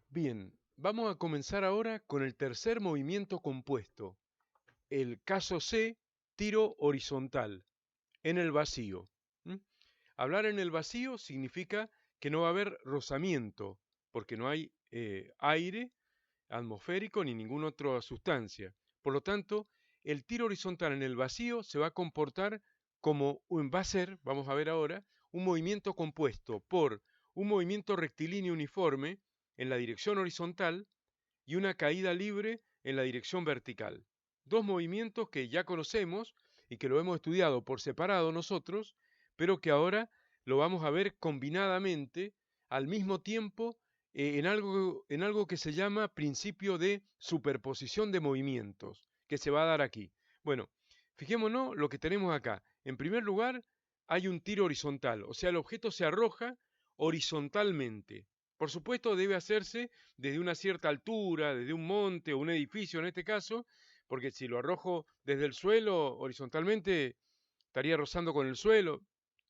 Bien, vamos a comenzar ahora con el tercer movimiento compuesto, el caso C, tiro horizontal, en el vacío. ¿Mm? Hablar en el vacío significa que no va a haber rozamiento, porque no hay aire atmosférico ni ninguna otra sustancia. Por lo tanto, el tiro horizontal en el vacío se va a comportar como va a ser, vamos a ver ahora, un movimiento compuesto por un movimiento rectilíneo uniforme en la dirección horizontal y una caída libre en la dirección vertical. Dos movimientos que ya conocemos y que lo hemos estudiado por separado nosotros, pero que ahora lo vamos a ver combinadamente al mismo tiempo en algo que se llama principio de superposición de movimientos, que se va a dar aquí. Bueno, fijémonos lo que tenemos acá. En primer lugar, hay un tiro horizontal, o sea, el objeto se arroja horizontalmente. Por supuesto, debe hacerse desde una cierta altura, desde un monte o un edificio en este caso, porque si lo arrojo desde el suelo horizontalmente, estaría rozando con el suelo.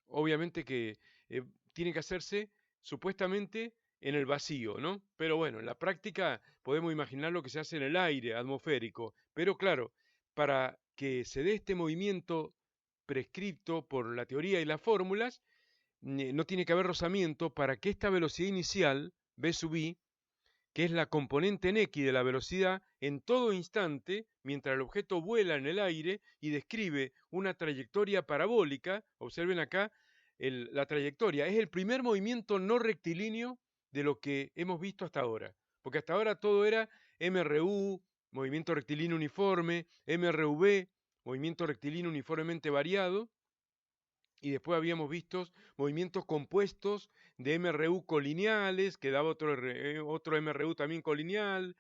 Obviamente que eh, tiene que hacerse supuestamente en el vacío, ¿no? Pero bueno, en la práctica podemos imaginar lo que se hace en el aire atmosférico. Pero claro, para que se dé este movimiento prescripto por la teoría y las fórmulas, no tiene que haber rozamiento para que esta velocidad inicial, v sub i, que es la componente en x de la velocidad, en todo instante, mientras el objeto vuela en el aire y describe una trayectoria parabólica, observen acá la trayectoria, es el primer movimiento no rectilíneo de lo que hemos visto hasta ahora, porque hasta ahora todo era MRU, movimiento rectilíneo uniforme, MRV, movimiento rectilíneo uniformemente variado, y después habíamos visto movimientos compuestos de MRU colineales, que daba otro MRU también colineal,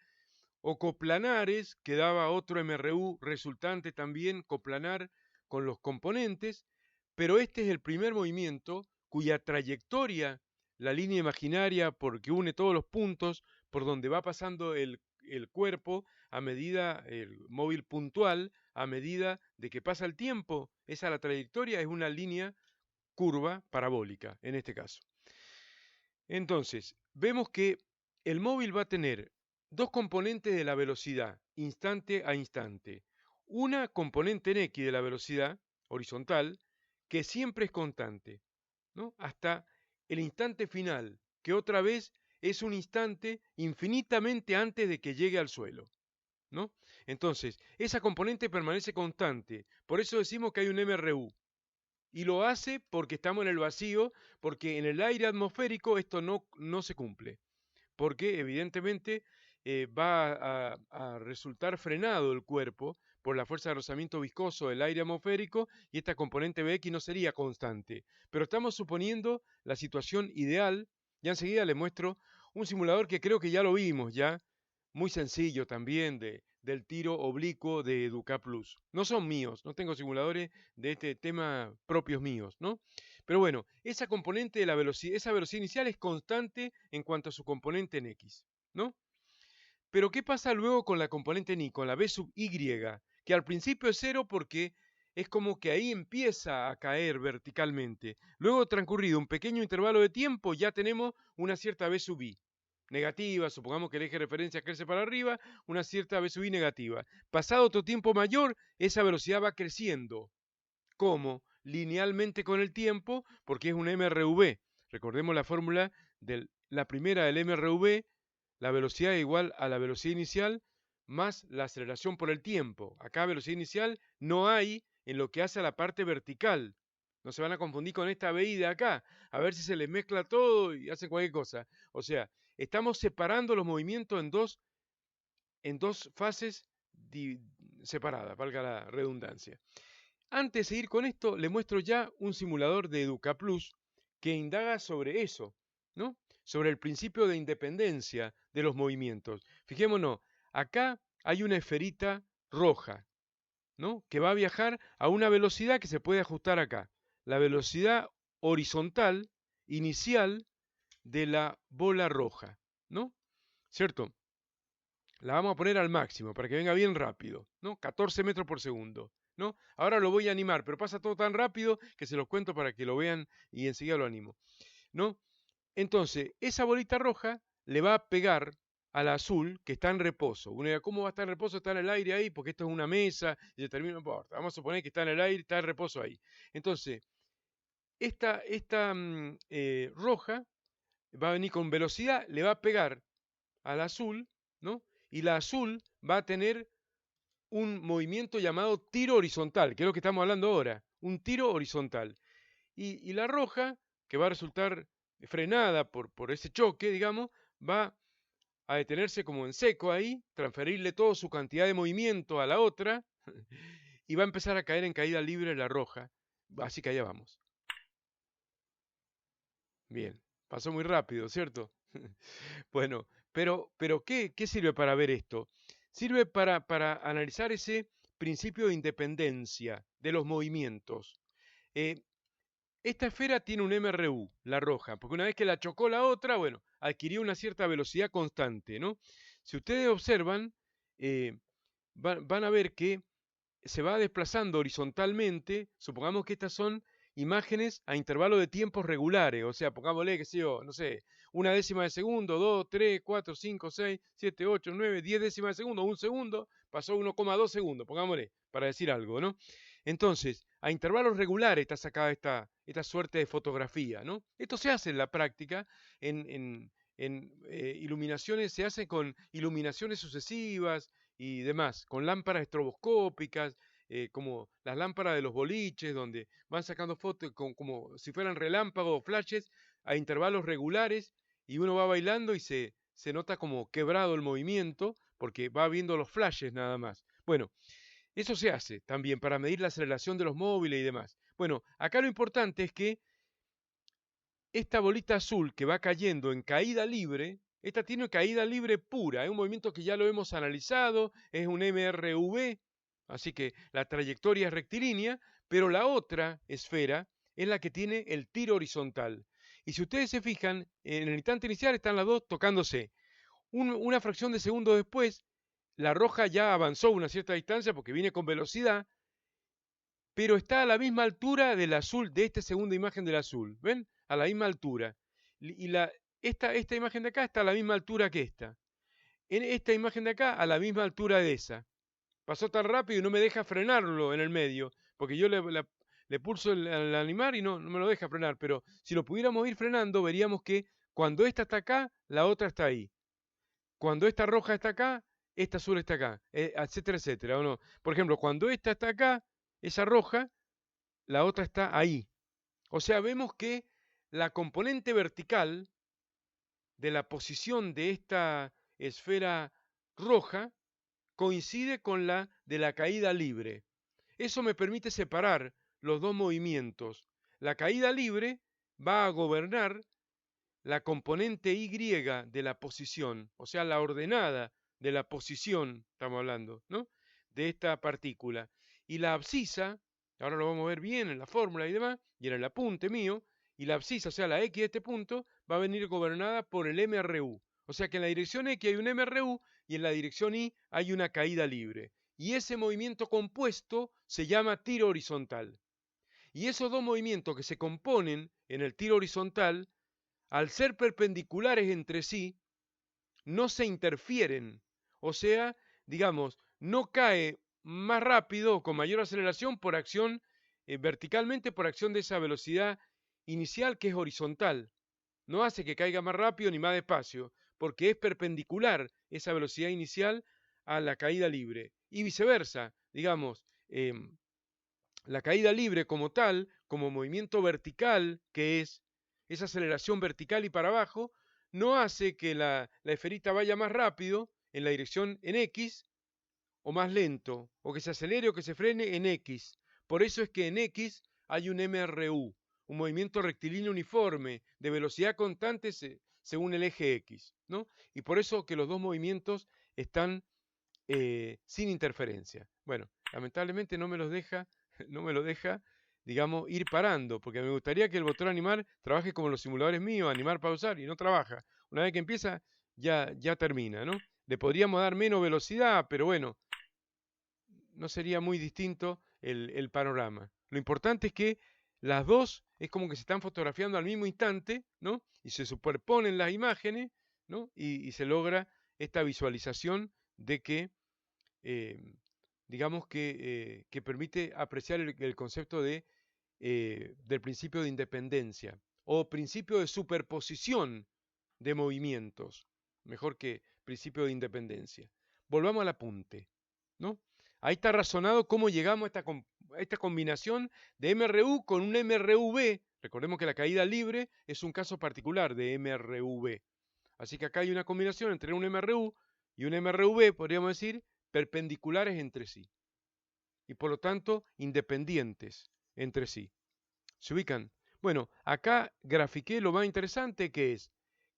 o coplanares, que daba otro MRU resultante también coplanar con los componentes, pero este es el primer movimiento cuya trayectoria, la línea imaginaria porque une todos los puntos por donde va pasando el cuerpo a medida, el móvil puntual, a medida de que pasa el tiempo, esa la trayectoria es una línea curva parabólica en este caso. Entonces, vemos que el móvil va a tener dos componentes de la velocidad, instante a instante. Una componente en x de la velocidad horizontal, que siempre es constante, ¿no? Hasta el instante final, que otra vez es un instante infinitamente antes de que llegue al suelo, ¿no? Entonces, esa componente permanece constante. Por eso decimos que hay un MRU. Y lo hace porque estamos en el vacío, porque en el aire atmosférico esto no se cumple, porque evidentemente va a resultar frenado el cuerpo por la fuerza de rozamiento viscoso del aire atmosférico y esta componente Bx no sería constante. Pero estamos suponiendo la situación ideal, ya enseguida les muestro un simulador que creo que ya lo vimos ya, muy sencillo también del tiro oblicuo de Educa Plus. No son míos, no tengo simuladores de este tema propios míos, ¿no? Pero bueno, esa componente de la velocidad, esa velocidad inicial es constante en cuanto a su componente en x, ¿no? Pero ¿qué pasa luego con la componente en y, con la b sub y, que al principio es cero porque es como que ahí empieza a caer verticalmente. Luego, transcurrido un pequeño intervalo de tiempo, ya tenemos una cierta b sub i negativa, supongamos que el eje de referencia crece para arriba, una cierta b sub i negativa. Pasado otro tiempo mayor, esa velocidad va creciendo. ¿Cómo? Linealmente con el tiempo, porque es un MRV. Recordemos la fórmula de la primera del MRV, la velocidad es igual a la velocidad inicial más la aceleración por el tiempo. Acá velocidad inicial no hay en lo que hace a la parte vertical. No se van a confundir con esta BI de acá, a ver si se les mezcla todo y hacen cualquier cosa. O sea, estamos separando los movimientos en dos fases separadas, valga la redundancia. Antes de seguir con esto, le muestro ya un simulador de EducaPlus que indaga sobre eso, ¿no? Sobre el principio de independencia de los movimientos. Fijémonos, acá hay una esferita roja, ¿no? Que va a viajar a una velocidad que se puede ajustar acá. La velocidad horizontal inicial de la bola roja, ¿no? ¿Cierto? La vamos a poner al máximo para que venga bien rápido, ¿no? 14 metros por segundo, ¿no? Ahora lo voy a animar, pero pasa todo tan rápido que se los cuento para que lo vean y enseguida lo animo, ¿no? Entonces, esa bolita roja le va a pegar al azul que está en reposo. Uno dirá, ¿cómo va a estar en reposo? Está en el aire ahí, porque esto es una mesa y se termina, no importa. Vamos a suponer que está en el aire, está en reposo ahí. Entonces, esta roja va a venir con velocidad, le va a pegar al azul, ¿no? Y la azul va a tener un movimiento llamado tiro horizontal, que es lo que estamos hablando ahora, un tiro horizontal. Y la roja, que va a resultar frenada por ese choque, digamos, va a detenerse como en seco ahí, transferirle toda su cantidad de movimiento a la otra, y va a empezar a caer en caída libre la roja. Así que allá vamos. Bien, pasó muy rápido, ¿cierto? Bueno, pero ¿qué sirve para ver esto? Sirve para analizar ese principio de independencia de los movimientos. Eh, Esta esfera tiene un MRU, la roja, porque una vez que la chocó la otra, bueno, adquirió una cierta velocidad constante, ¿no? Si ustedes observan, eh, van a ver que se va desplazando horizontalmente. Supongamos que estas son imágenes a intervalo de tiempos regulares, o sea, pongámosle, qué sé yo, no sé, una décima de segundo, 2, 3, 4, 5, 6, 7, 8, 9, 10 décimas de segundo, un segundo, pasó 1,2 segundos, pongámosle, para decir algo, ¿no? Entonces, a intervalos regulares está sacada esta suerte de fotografía, ¿no? Esto se hace en la práctica, en iluminaciones, se hace con iluminaciones sucesivas y demás, con lámparas estroboscópicas, como las lámparas de los boliches, donde van sacando fotos como si fueran relámpagos o flashes a intervalos regulares, y uno va bailando y se nota como quebrado el movimiento, porque va viendo los flashes nada más. Bueno, eso se hace también para medir la aceleración de los móviles y demás. Bueno, acá lo importante es que esta bolita azul que va cayendo en caída libre, esta tiene caída libre pura, es un movimiento que ya lo hemos analizado, es un MRV, así que la trayectoria es rectilínea, pero la otra esfera es la que tiene el tiro horizontal. Y si ustedes se fijan, en el instante inicial están las dos tocándose. Una fracción de segundo después, la roja ya avanzó una cierta distancia porque viene con velocidad, pero está a la misma altura del azul, de esta segunda imagen del azul. ¿Ven? A la misma altura. Y esta imagen de acá está a la misma altura que esta. En esta imagen de acá, a la misma altura de esa. Pasó tan rápido y no me deja frenarlo en el medio, porque yo le pulso el animar y no me lo deja frenar. Pero si lo pudiéramos ir frenando, veríamos que cuando esta está acá, la otra está ahí. Cuando esta roja está acá, esta azul está acá, etcétera, etcétera. ¿O no? Por ejemplo, cuando esta está acá, esa roja, la otra está ahí. O sea, vemos que la componente vertical de la posición de esta esfera roja coincide con la de la caída libre. Eso me permite separar los dos movimientos. La caída libre va a gobernar la componente Y de la posición, o sea, la ordenada de la posición, estamos hablando, ¿no? De esta partícula. Y la abscisa, ahora lo vamos a ver bien en la fórmula y demás, y en el apunte mío, y la abscisa, o sea, la X de este punto, va a venir gobernada por el MRU. O sea que en la dirección X hay un MRU y en la dirección Y hay una caída libre. Y ese movimiento compuesto se llama tiro horizontal. Y esos dos movimientos que se componen en el tiro horizontal, al ser perpendiculares entre sí, no se interfieren. O sea, digamos, no cae más rápido o con mayor aceleración por acción, verticalmente por acción de esa velocidad inicial que es horizontal. No hace que caiga más rápido ni más despacio, porque es perpendicular esa velocidad inicial a la caída libre. Y viceversa, digamos, la caída libre como tal, como movimiento vertical, que es esa aceleración vertical y para abajo, no hace que la esferita vaya más rápido en la dirección en X o más lento, o que se acelere o que se frene en X. Por eso es que en X hay un MRU, un movimiento rectilíneo uniforme de velocidad constante según el eje X, ¿no? Y por eso que los dos movimientos están sin interferencia. Bueno, lamentablemente no me los deja, no me lo deja, digamos, ir parando, porque me gustaría que el botón animar trabaje como los simuladores míos, animar, pausar, y no trabaja. Una vez que empieza, ya termina, ¿no? Le podríamos dar menos velocidad, pero bueno, no sería muy distinto el panorama. Lo importante es que las dos es como que se están fotografiando al mismo instante, ¿no? Y se superponen las imágenes, ¿no? Y se logra esta visualización de que, digamos que permite apreciar el concepto del principio de independencia o principio de superposición de movimientos, mejor que principio de independencia. Volvamos al apunte, ¿no? Ahí está razonado cómo llegamos a esta combinación de MRU con un MRV. Recordemos que la caída libre es un caso particular de MRV. Así que acá hay una combinación entre un MRU y un MRV, podríamos decir, perpendiculares entre sí. Y por lo tanto, independientes entre sí. ¿Se ubican? Bueno, acá grafiqué lo más interesante, que es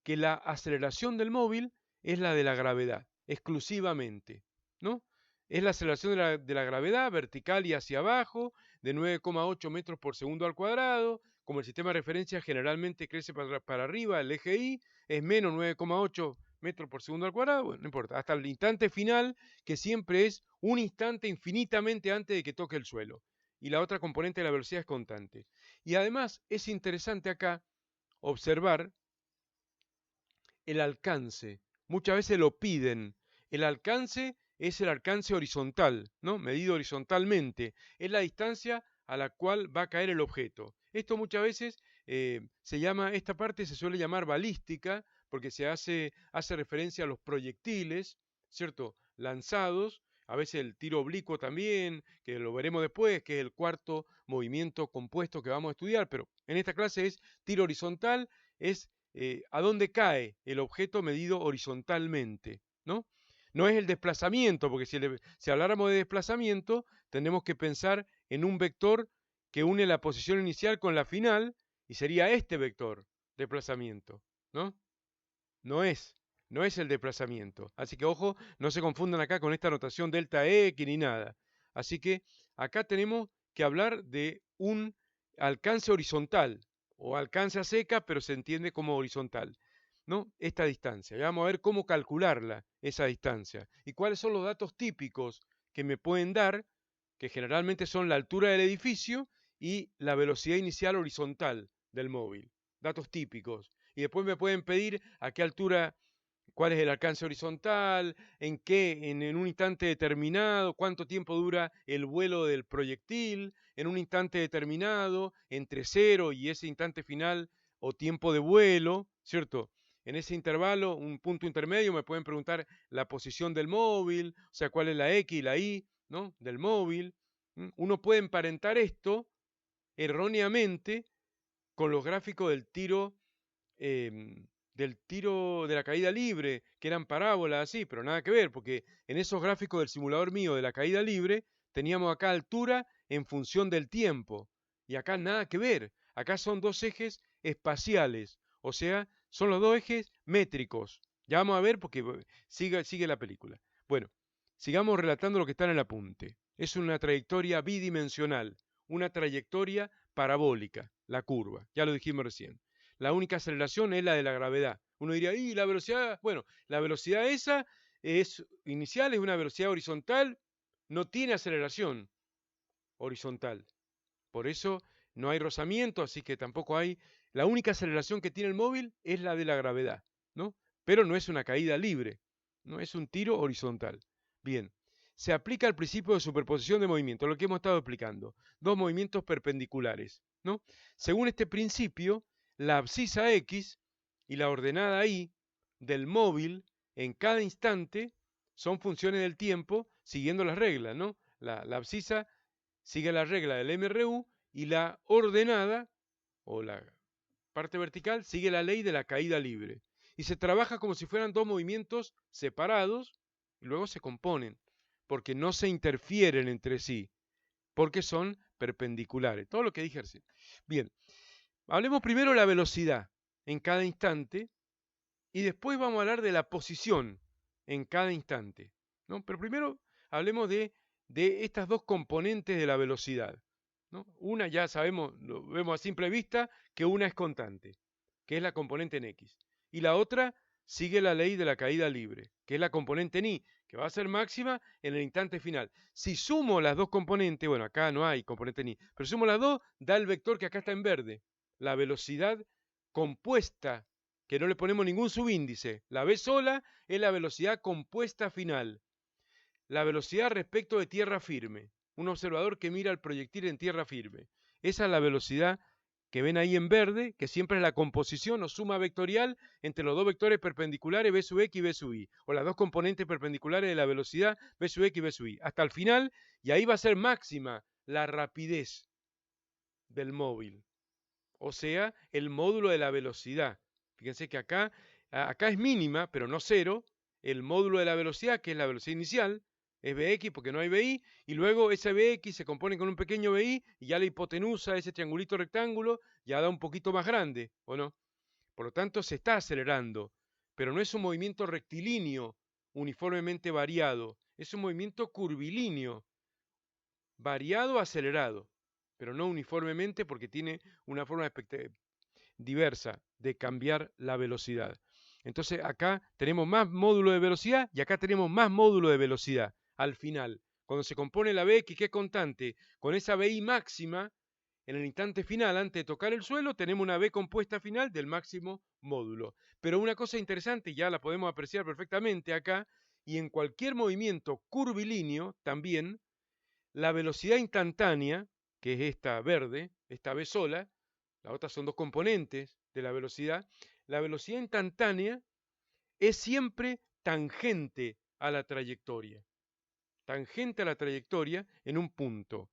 que la aceleración del móvil es la de la gravedad, exclusivamente, ¿no? Es la aceleración de la gravedad vertical y hacia abajo, de 9,8 metros por segundo al cuadrado. Como el sistema de referencia generalmente crece para arriba, el eje Y es menos 9,8 metros por segundo al cuadrado, bueno, no importa, hasta el instante final, que siempre es un instante infinitamente antes de que toque el suelo. Y la otra componente de la velocidad es constante. Y además es interesante acá observar el alcance. Muchas veces lo piden. El alcance es el alcance horizontal, ¿no? Medido horizontalmente. Es la distancia a la cual va a caer el objeto. Esto muchas veces esta parte se suele llamar balística, porque hace referencia a los proyectiles, ¿cierto? Lanzados. A veces el tiro oblicuo también, que lo veremos después, que es el cuarto movimiento compuesto que vamos a estudiar, pero en esta clase es tiro horizontal, es a dónde cae el objeto medido horizontalmente, ¿no? No es el desplazamiento, porque si habláramos de desplazamiento, tenemos que pensar en un vector que une la posición inicial con la final, y sería este vector, desplazamiento, ¿no? No es, no es el desplazamiento. Así que ojo, no se confundan acá con esta notación delta X ni nada. Así que acá tenemos que hablar de un alcance horizontal, o alcance a seca, pero se entiende como horizontal, ¿no? Esta distancia. Ya vamos a ver cómo calcularla, esa distancia. Y cuáles son los datos típicos que me pueden dar, que generalmente son la altura del edificio y la velocidad inicial horizontal del móvil. Datos típicos. Y después me pueden pedir a qué altura, cuál es el alcance horizontal, en un instante determinado, cuánto tiempo dura el vuelo del proyectil, en un instante determinado, entre 0 y ese instante final o tiempo de vuelo, ¿cierto? En ese intervalo, un punto intermedio, me pueden preguntar la posición del móvil, o sea, cuál es la X y la Y, ¿no? Del móvil. Uno puede emparentar esto erróneamente con los gráficos del tiro de la caída libre, que eran parábolas así, pero nada que ver, porque en esos gráficos del simulador mío de la caída libre teníamos acá altura en función del tiempo, y acá nada que ver. Acá son dos ejes espaciales, o sea, son los dos ejes métricos. Ya vamos a ver porque sigue la película. Bueno, sigamos relatando lo que está en el apunte. Es una trayectoria bidimensional, una trayectoria parabólica, la curva, ya lo dijimos recién. La única aceleración es la de la gravedad. Uno diría, ¿y la velocidad? Bueno, la velocidad esa es inicial, es una velocidad horizontal, no tiene aceleración horizontal. Por eso no hay rozamiento, así que tampoco hay. La única aceleración que tiene el móvil es la de la gravedad, ¿no? Pero no es una caída libre, no es un tiro horizontal. Bien, se aplica el principio de superposición de movimiento, lo que hemos estado explicando. Dos movimientos perpendiculares, ¿no? Según este principio, la abscisa X y la ordenada Y del móvil en cada instante son funciones del tiempo siguiendo las reglas, ¿no? La abscisa sigue la regla del MRU y la ordenada o la parte vertical sigue la ley de la caída libre. Y se trabaja como si fueran dos movimientos separados y luego se componen, porque no se interfieren entre sí, porque son perpendiculares. Todo lo que dije recién. Bien, hablemos primero de la velocidad en cada instante y después vamos a hablar de la posición en cada instante, ¿no? Pero primero hablemos de estas dos componentes de la velocidad, ¿no? Una ya sabemos, lo vemos a simple vista, que una es constante, que es la componente en X. Y la otra sigue la ley de la caída libre, que es la componente en Y, que va a ser máxima en el instante final. Si sumo las dos componentes, bueno, acá no hay componente en Y, pero sumo las dos, da el vector que acá está en verde, la velocidad compuesta que no le ponemos ningún subíndice. La v sola es la velocidad compuesta final. La velocidad respecto de tierra firme. Un observador que mira el proyectil en tierra firme. Esa es la velocidad que ven ahí en verde, que siempre es la composición o suma vectorial entre los dos vectores perpendiculares v sub x y v sub y, o las dos componentes perpendiculares de la velocidad v sub x y v sub y, hasta el final, y ahí va a ser máxima la rapidez del móvil, o sea, el módulo de la velocidad. Fíjense que acá es mínima, pero no cero, el módulo de la velocidad, que es la velocidad inicial, es Vx porque no hay Vi, y luego ese Vx se compone con un pequeño Vi, y ya la hipotenusa, ese triangulito rectángulo, ya da un poquito más grande, ¿o no? Por lo tanto, se está acelerando, pero no es un movimiento rectilíneo, uniformemente variado, es un movimiento curvilíneo, variado, acelerado, pero no uniformemente porque tiene una forma diversa de cambiar la velocidad. Entonces acá tenemos más módulo de velocidad y acá tenemos más módulo de velocidad al final. Cuando se compone la Vx, que es constante, con esa Vi máxima, en el instante final, antes de tocar el suelo, tenemos una V compuesta final del máximo módulo. Pero una cosa interesante, ya la podemos apreciar perfectamente acá, y en cualquier movimiento curvilíneo también, la velocidad instantánea, que es esta verde, esta V sola, las otras son dos componentes de la velocidad instantánea es siempre tangente a la trayectoria. Tangente a la trayectoria en un punto.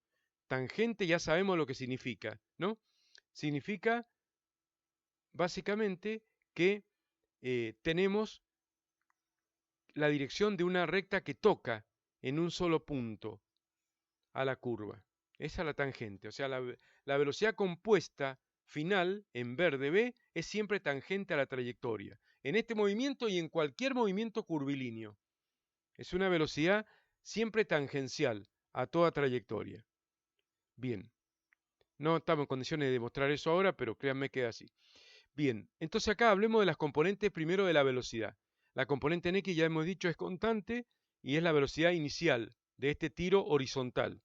Tangente ya sabemos lo que significa, ¿no? Significa básicamente que tenemos la dirección de una recta que toca en un solo punto a la curva. Esa es la tangente, o sea, la velocidad compuesta final en verde B es siempre tangente a la trayectoria. En este movimiento y en cualquier movimiento curvilíneo. Es una velocidad siempre tangencial a toda trayectoria. Bien, no estamos en condiciones de demostrar eso ahora, pero créanme que es así. Bien, entonces acá hablemos de las componentes primero de la velocidad. La componente en X ya hemos dicho es constante y es la velocidad inicial de este tiro horizontal.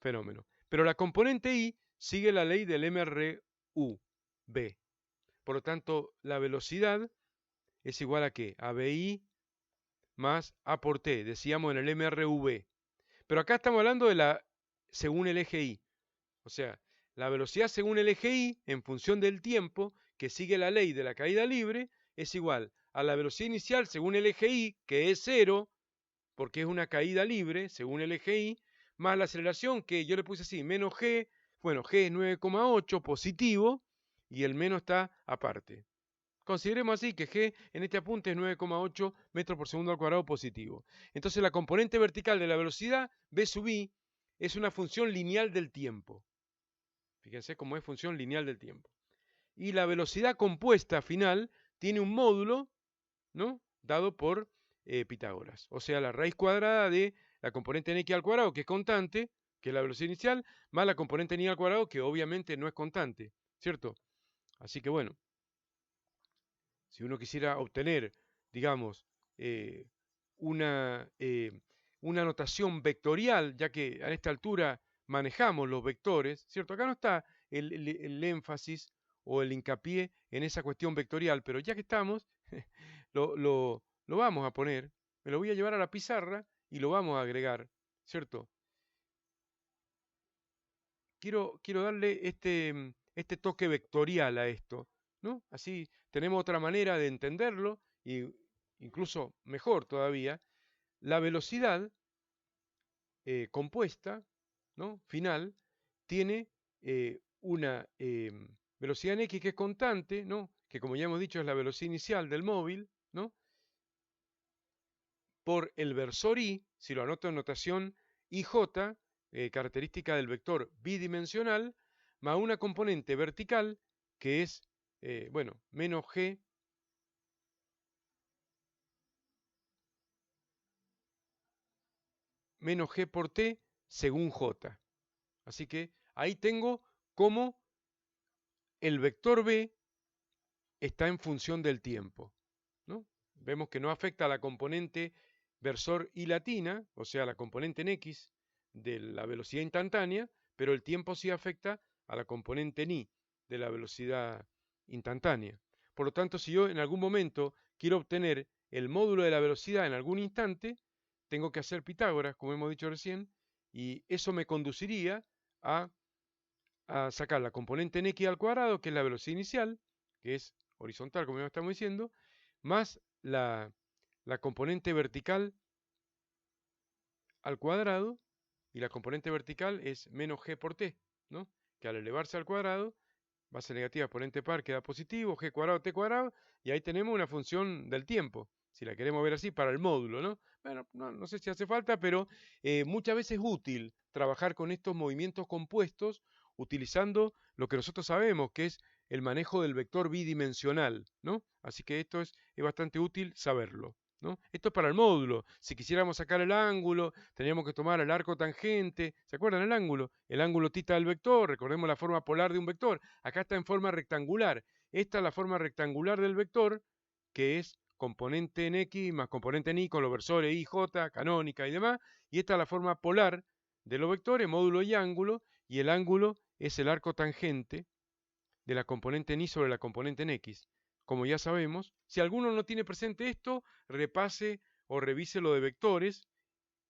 Fenómeno. Pero la componente Y sigue la ley del MRU, B. Por lo tanto, la velocidad es igual a ¿qué? A BI más A por T, decíamos en el MRV. Pero acá estamos hablando de la según el eje Y. O sea, la velocidad según el eje Y, en función del tiempo, que sigue la ley de la caída libre, es igual a la velocidad inicial según el eje Y, que es cero, porque es una caída libre, según el eje Y, más la aceleración, que yo le puse así, menos G, bueno, G es 9,8 positivo, y el menos está aparte. Consideremos así que G en este apunte es 9,8 metros por segundo al cuadrado positivo. Entonces la componente vertical de la velocidad, V sub I, es una función lineal del tiempo. Fíjense cómo es función lineal del tiempo. Y la velocidad compuesta final tiene un módulo, ¿no?, dado por Pitágoras. O sea, la raíz cuadrada de la componente en X al cuadrado, que es constante, que es la velocidad inicial, más la componente en Y al cuadrado, que obviamente no es constante, ¿cierto? Así que bueno, si uno quisiera obtener, digamos, una, una notación vectorial, ya que a esta altura manejamos los vectores, ¿cierto? Acá no está el énfasis o el hincapié en esa cuestión vectorial, pero ya que estamos, lo vamos a poner, me lo voy a llevar a la pizarra y lo vamos a agregar, ¿cierto? Quiero darle este toque vectorial a esto, ¿no? Así tenemos otra manera de entenderlo, y incluso mejor todavía, la velocidad compuesta, ¿no?, final, tiene una velocidad en X que es constante, ¿no?, que como ya hemos dicho es la velocidad inicial del móvil, ¿no?, por el versor Y, si lo anoto en notación IJ, característica del vector bidimensional, más una componente vertical que es, bueno, menos G por T según J. Así que ahí tengo cómo el vector B está en función del tiempo, ¿no? Vemos que no afecta a la componente versor Y latina, o sea, la componente en X de la velocidad instantánea, pero el tiempo sí afecta a la componente en Y de la velocidad instantánea. Por lo tanto, si yo en algún momento quiero obtener el módulo de la velocidad en algún instante, tengo que hacer Pitágoras, como hemos dicho recién, y eso me conduciría a, sacar la componente en x al cuadrado, que es la velocidad inicial, que es horizontal, como ya estamos diciendo, más la componente vertical al cuadrado, y la componente vertical es menos g por t, ¿no? Que al elevarse al cuadrado, base negativa, exponente par queda positivo, g cuadrado, t cuadrado, y ahí tenemos una función del tiempo, si la queremos ver así, para el módulo, ¿no? Bueno, no sé si hace falta, pero muchas veces es útil trabajar con estos movimientos compuestos utilizando lo que nosotros sabemos, que es el manejo del vector bidimensional, ¿no? Así que esto es bastante útil saberlo, ¿no? Esto es para el módulo. Si quisiéramos sacar el ángulo, tendríamos que tomar el arco tangente. ¿Se acuerdan el ángulo? El ángulo θ del vector, recordemos la forma polar de un vector. Acá está en forma rectangular. Esta es la forma rectangular del vector, que es componente en X más componente en Y con los versores I, J, canónica y demás. Y esta es la forma polar de los vectores, módulo y ángulo. Y el ángulo es el arco tangente de la componente en Y sobre la componente en X. Como ya sabemos, si alguno no tiene presente esto, repase o revise lo de vectores.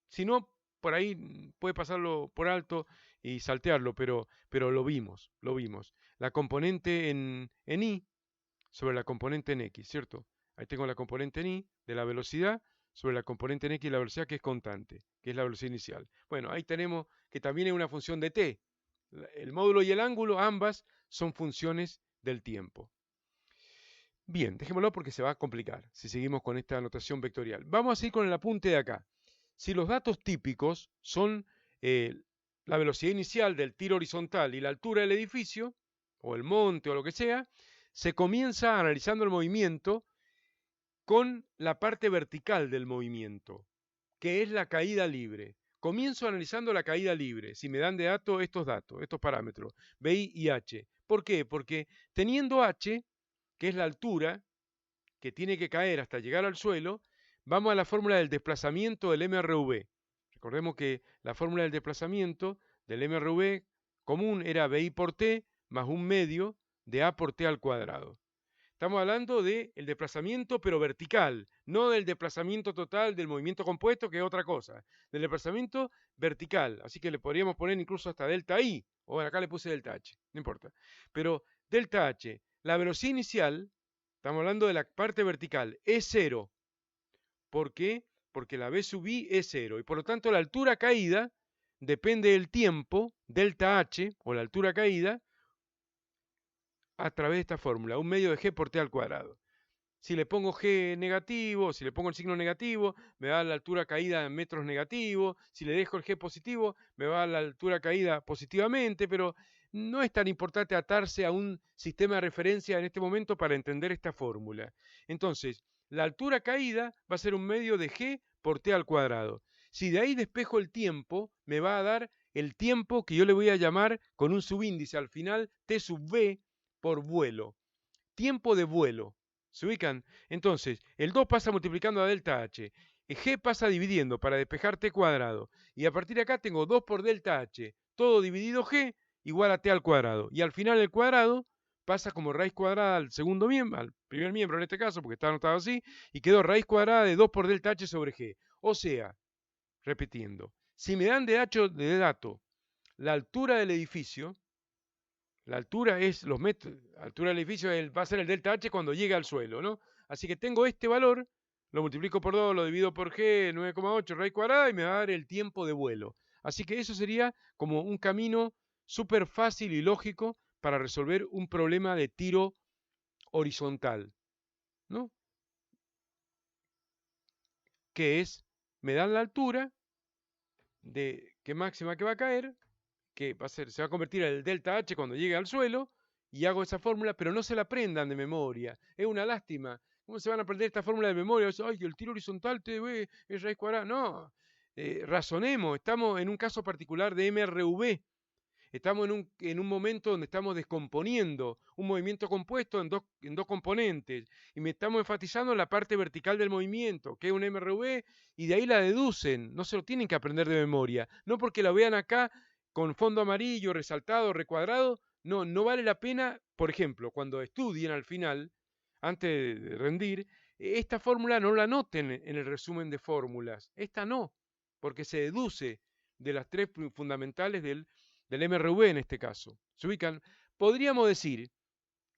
Si no, por ahí puede pasarlo por alto y saltearlo, pero lo vimos, lo vimos. La componente en Y sobre la componente en X, ¿cierto? Ahí tengo la componente en Y de la velocidad sobre la componente en X de la velocidad, que es constante, que es la velocidad inicial. Bueno, ahí tenemos que también es una función de t. El módulo y el ángulo, ambas son funciones del tiempo. Bien, dejémoslo porque se va a complicar si seguimos con esta notación vectorial. Vamos a seguir con el apunte de acá. Si los datos típicos son la velocidad inicial del tiro horizontal y la altura del edificio, o el monte o lo que sea, se comienza analizando el movimiento con la parte vertical del movimiento, que es la caída libre. Comienzo analizando la caída libre, si me dan de datos, estos parámetros, BI y H. ¿Por qué? Porque teniendo H, que es la altura que tiene que caer hasta llegar al suelo, vamos a la fórmula del desplazamiento del MRV. Recordemos que la fórmula del desplazamiento del MRV común era BI por T más un medio de A por T al cuadrado. Estamos hablando del desplazamiento pero vertical, no del desplazamiento total del movimiento compuesto, que es otra cosa. Del desplazamiento vertical, así que le podríamos poner incluso hasta delta I, o acá le puse delta H, no importa. Pero delta H, la velocidad inicial, estamos hablando de la parte vertical, es cero. ¿Por qué? Porque la V sub I es cero, y por lo tanto la altura caída depende del tiempo, delta H, o la altura caída, a través de esta fórmula, un medio de g por t al cuadrado. Si le pongo g negativo, si le pongo el signo negativo, me va a la altura caída en metros negativo. Si le dejo el g positivo, me va a la altura caída positivamente, pero no es tan importante atarse a un sistema de referencia en este momento para entender esta fórmula. Entonces, la altura caída va a ser un medio de g por t al cuadrado. Si de ahí despejo el tiempo, me va a dar el tiempo que yo le voy a llamar con un subíndice al final, t sub v, por vuelo. Tiempo de vuelo. ¿Se ubican? Entonces, el 2 pasa multiplicando a delta h. El g pasa dividiendo para despejar t cuadrado. Y a partir de acá tengo 2 por delta h. Todo dividido g igual a t al cuadrado. Y al final el cuadrado pasa como raíz cuadrada al segundo miembro, al primer miembro en este caso, porque está anotado así, y quedó raíz cuadrada de 2 por delta h sobre g. O sea, repitiendo, si me dan de dato la altura del edificio, la altura es los metros, la altura del edificio va a ser el delta H cuando llegue al suelo, ¿no? Así que tengo este valor, lo multiplico por 2, lo divido por G, 9,8 raíz cuadrada y me va a dar el tiempo de vuelo. Así que eso sería como un camino súper fácil y lógico para resolver un problema de tiro horizontal, ¿no? Que es, me dan la altura de qué máxima que va a caer, que va a ser, se va a convertir en el delta H cuando llegue al suelo, y hago esa fórmula, pero no se la aprendan de memoria. Es una lástima. ¿Cómo se van a aprender esta fórmula de memoria? Ay, el tiro horizontal TV es raíz cuadrada. No, razonemos. Estamos en un caso particular de MRV. Estamos en un momento donde estamos descomponiendo un movimiento compuesto en dos componentes. Y me estamos enfatizando en la parte vertical del movimiento, que es un MRV, y de ahí la deducen. No se lo tienen que aprender de memoria. No porque la vean acá con fondo amarillo, resaltado, recuadrado. No, no vale la pena, por ejemplo, cuando estudien al final, antes de rendir, esta fórmula no la noten en el resumen de fórmulas. Esta no, porque se deduce de las tres fundamentales del MRV en este caso. ¿Se ubican? Podríamos decir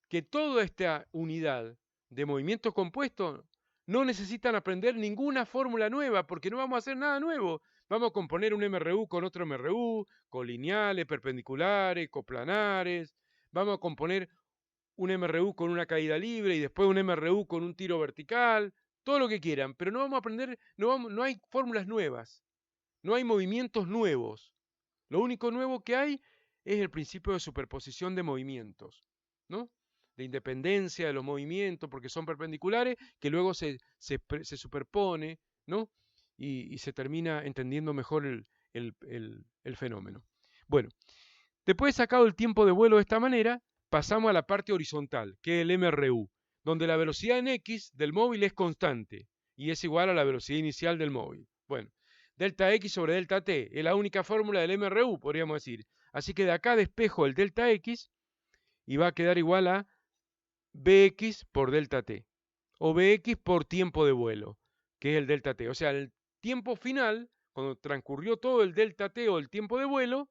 que toda esta unidad de movimientos compuestos no necesitan aprender ninguna fórmula nueva, porque no vamos a hacer nada nuevo. Vamos a componer un MRU con otro MRU, colineales, perpendiculares, coplanares. Vamos a componer un MRU con una caída libre y después un MRU con un tiro vertical, todo lo que quieran, pero no vamos a aprender, no hay fórmulas nuevas, no hay movimientos nuevos. Lo único nuevo que hay es el principio de superposición de movimientos, ¿no? De independencia de los movimientos, porque son perpendiculares, que luego se superpone, ¿no? Y se termina entendiendo mejor el fenómeno. Bueno, después de sacado el tiempo de vuelo de esta manera, pasamos a la parte horizontal, que es el MRU, donde la velocidad en X del móvil es constante y es igual a la velocidad inicial del móvil. Bueno, delta X sobre delta T es la única fórmula del MRU, podríamos decir. Así que de acá despejo el delta X y va a quedar igual a Bx por delta T, o Bx por tiempo de vuelo, que es el delta T. O sea, el tiempo final, cuando transcurrió todo el delta T o el tiempo de vuelo,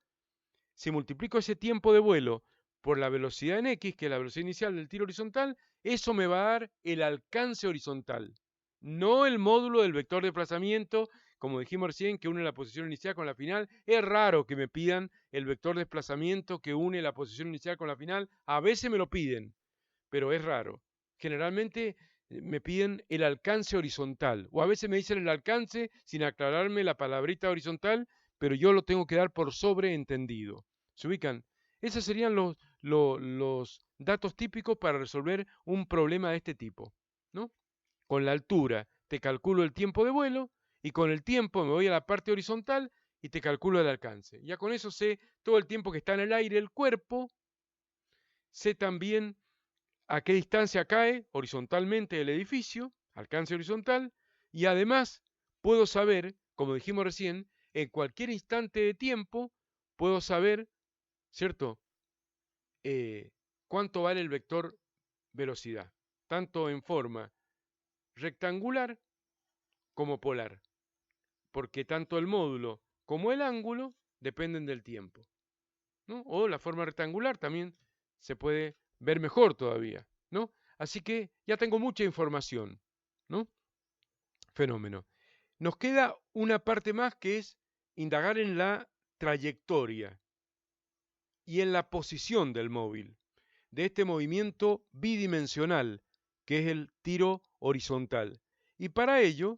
si multiplico ese tiempo de vuelo por la velocidad en X, que es la velocidad inicial del tiro horizontal, eso me va a dar el alcance horizontal, no el módulo del vector de desplazamiento, como dijimos recién, que une la posición inicial con la final. Es raro que me pidan el vector de desplazamiento que une la posición inicial con la final. A veces me lo piden, pero es raro. Generalmente me piden el alcance horizontal, o a veces me dicen el alcance sin aclararme la palabrita horizontal, pero yo lo tengo que dar por sobreentendido. ¿Se ubican? Esos serían los datos típicos para resolver un problema de este tipo, ¿no? Con la altura te calculo el tiempo de vuelo y con el tiempo me voy a la parte horizontal y te calculo el alcance. Ya con eso sé todo el tiempo que está en el aire el cuerpo, sé también a qué distancia cae horizontalmente del edificio, alcance horizontal, y además puedo saber, como dijimos recién, en cualquier instante de tiempo, puedo saber, ¿cierto?, cuánto vale el vector velocidad, tanto en forma rectangular como polar, porque tanto el módulo como el ángulo dependen del tiempo, ¿no? O la forma rectangular también se puede ver mejor todavía, ¿no? Así que ya tengo mucha información, ¿no? Fenómeno. Nos queda una parte más que es indagar en la trayectoria y en la posición del móvil, de este movimiento bidimensional que es el tiro horizontal. Y para ello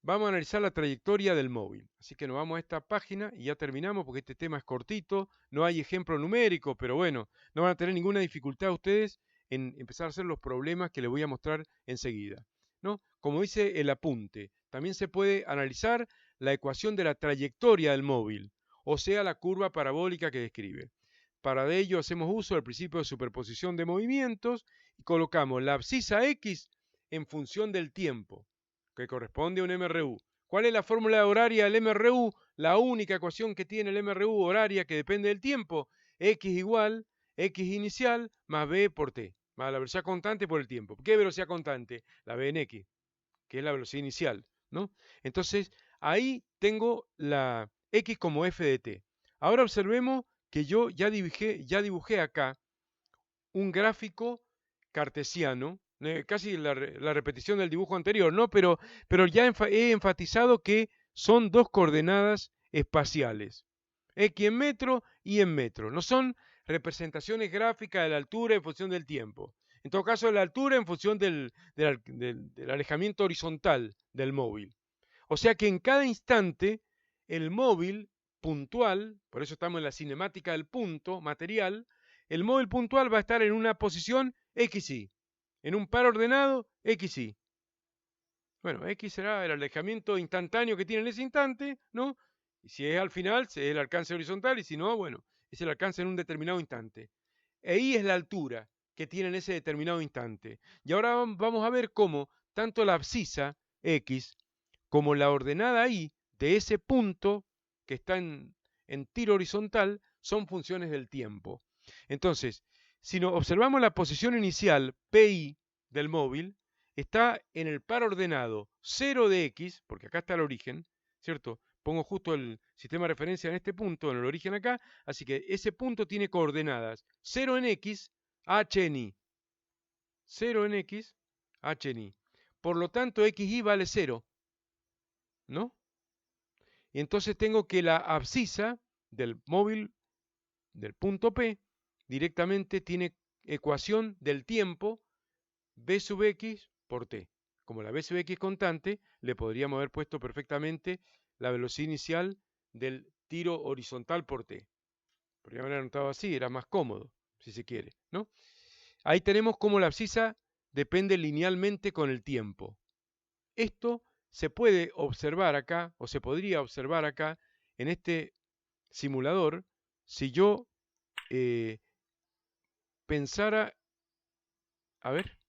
vamos a analizar la trayectoria del móvil. Así que nos vamos a esta página y ya terminamos porque este tema es cortito, no hay ejemplo numérico, pero bueno, no van a tener ninguna dificultad ustedes en empezar a hacer los problemas que les voy a mostrar enseguida, ¿no? Como dice el apunte, también se puede analizar la ecuación de la trayectoria del móvil, o sea, la curva parabólica que describe. Para ello hacemos uso del principio de superposición de movimientos y colocamos la abscisa X en función del tiempo, que corresponde a un MRU. ¿Cuál es la fórmula horaria del MRU? La única ecuación que tiene el MRU horaria que depende del tiempo. X igual X inicial más B por T, más la velocidad constante por el tiempo. ¿Qué velocidad constante? La B en X, que es la velocidad inicial, ¿no? Entonces, ahí tengo la X como f de t. Ahora observemos que yo ya dibujé acá un gráfico cartesiano, casi la repetición del dibujo anterior, ¿no? Pero ya he enfatizado que son dos coordenadas espaciales, X en metro y en metro. No son representaciones gráficas de la altura en función del tiempo. En todo caso, la altura en función del alejamiento horizontal del móvil. O sea que en cada instante el móvil puntual, por eso estamos en la cinemática del punto material, el móvil puntual va a estar en una posición XY, en un par ordenado XY. Bueno, X será el alejamiento instantáneo que tiene en ese instante, ¿no? Y si es al final, es el alcance horizontal, y si no, bueno, es el alcance en un determinado instante. E Y es la altura que tiene en ese determinado instante. Y ahora vamos a ver cómo tanto la abscisa X como la ordenada Y de ese punto que está en tiro horizontal son funciones del tiempo. Entonces, si nos observamos la posición inicial, PI, del móvil está en el par ordenado 0 de x, porque acá está el origen, ¿cierto? Pongo justo el sistema de referencia en este punto, en el origen acá, así que ese punto tiene coordenadas 0 en x, h en y. 0 en x, h en y. Por lo tanto, xy vale 0, ¿no? Y entonces tengo que la abscisa del móvil del punto P directamente tiene ecuación del tiempo b sub x por t. Como la b sub x constante, le podríamos haber puesto perfectamente la velocidad inicial del tiro horizontal por t. Podríamos haber anotado así, era más cómodo, si se quiere, ¿no? Ahí tenemos cómo la abscisa depende linealmente con el tiempo. Esto se puede observar acá, o se podría observar acá, en este simulador, si yo pensara, a ver,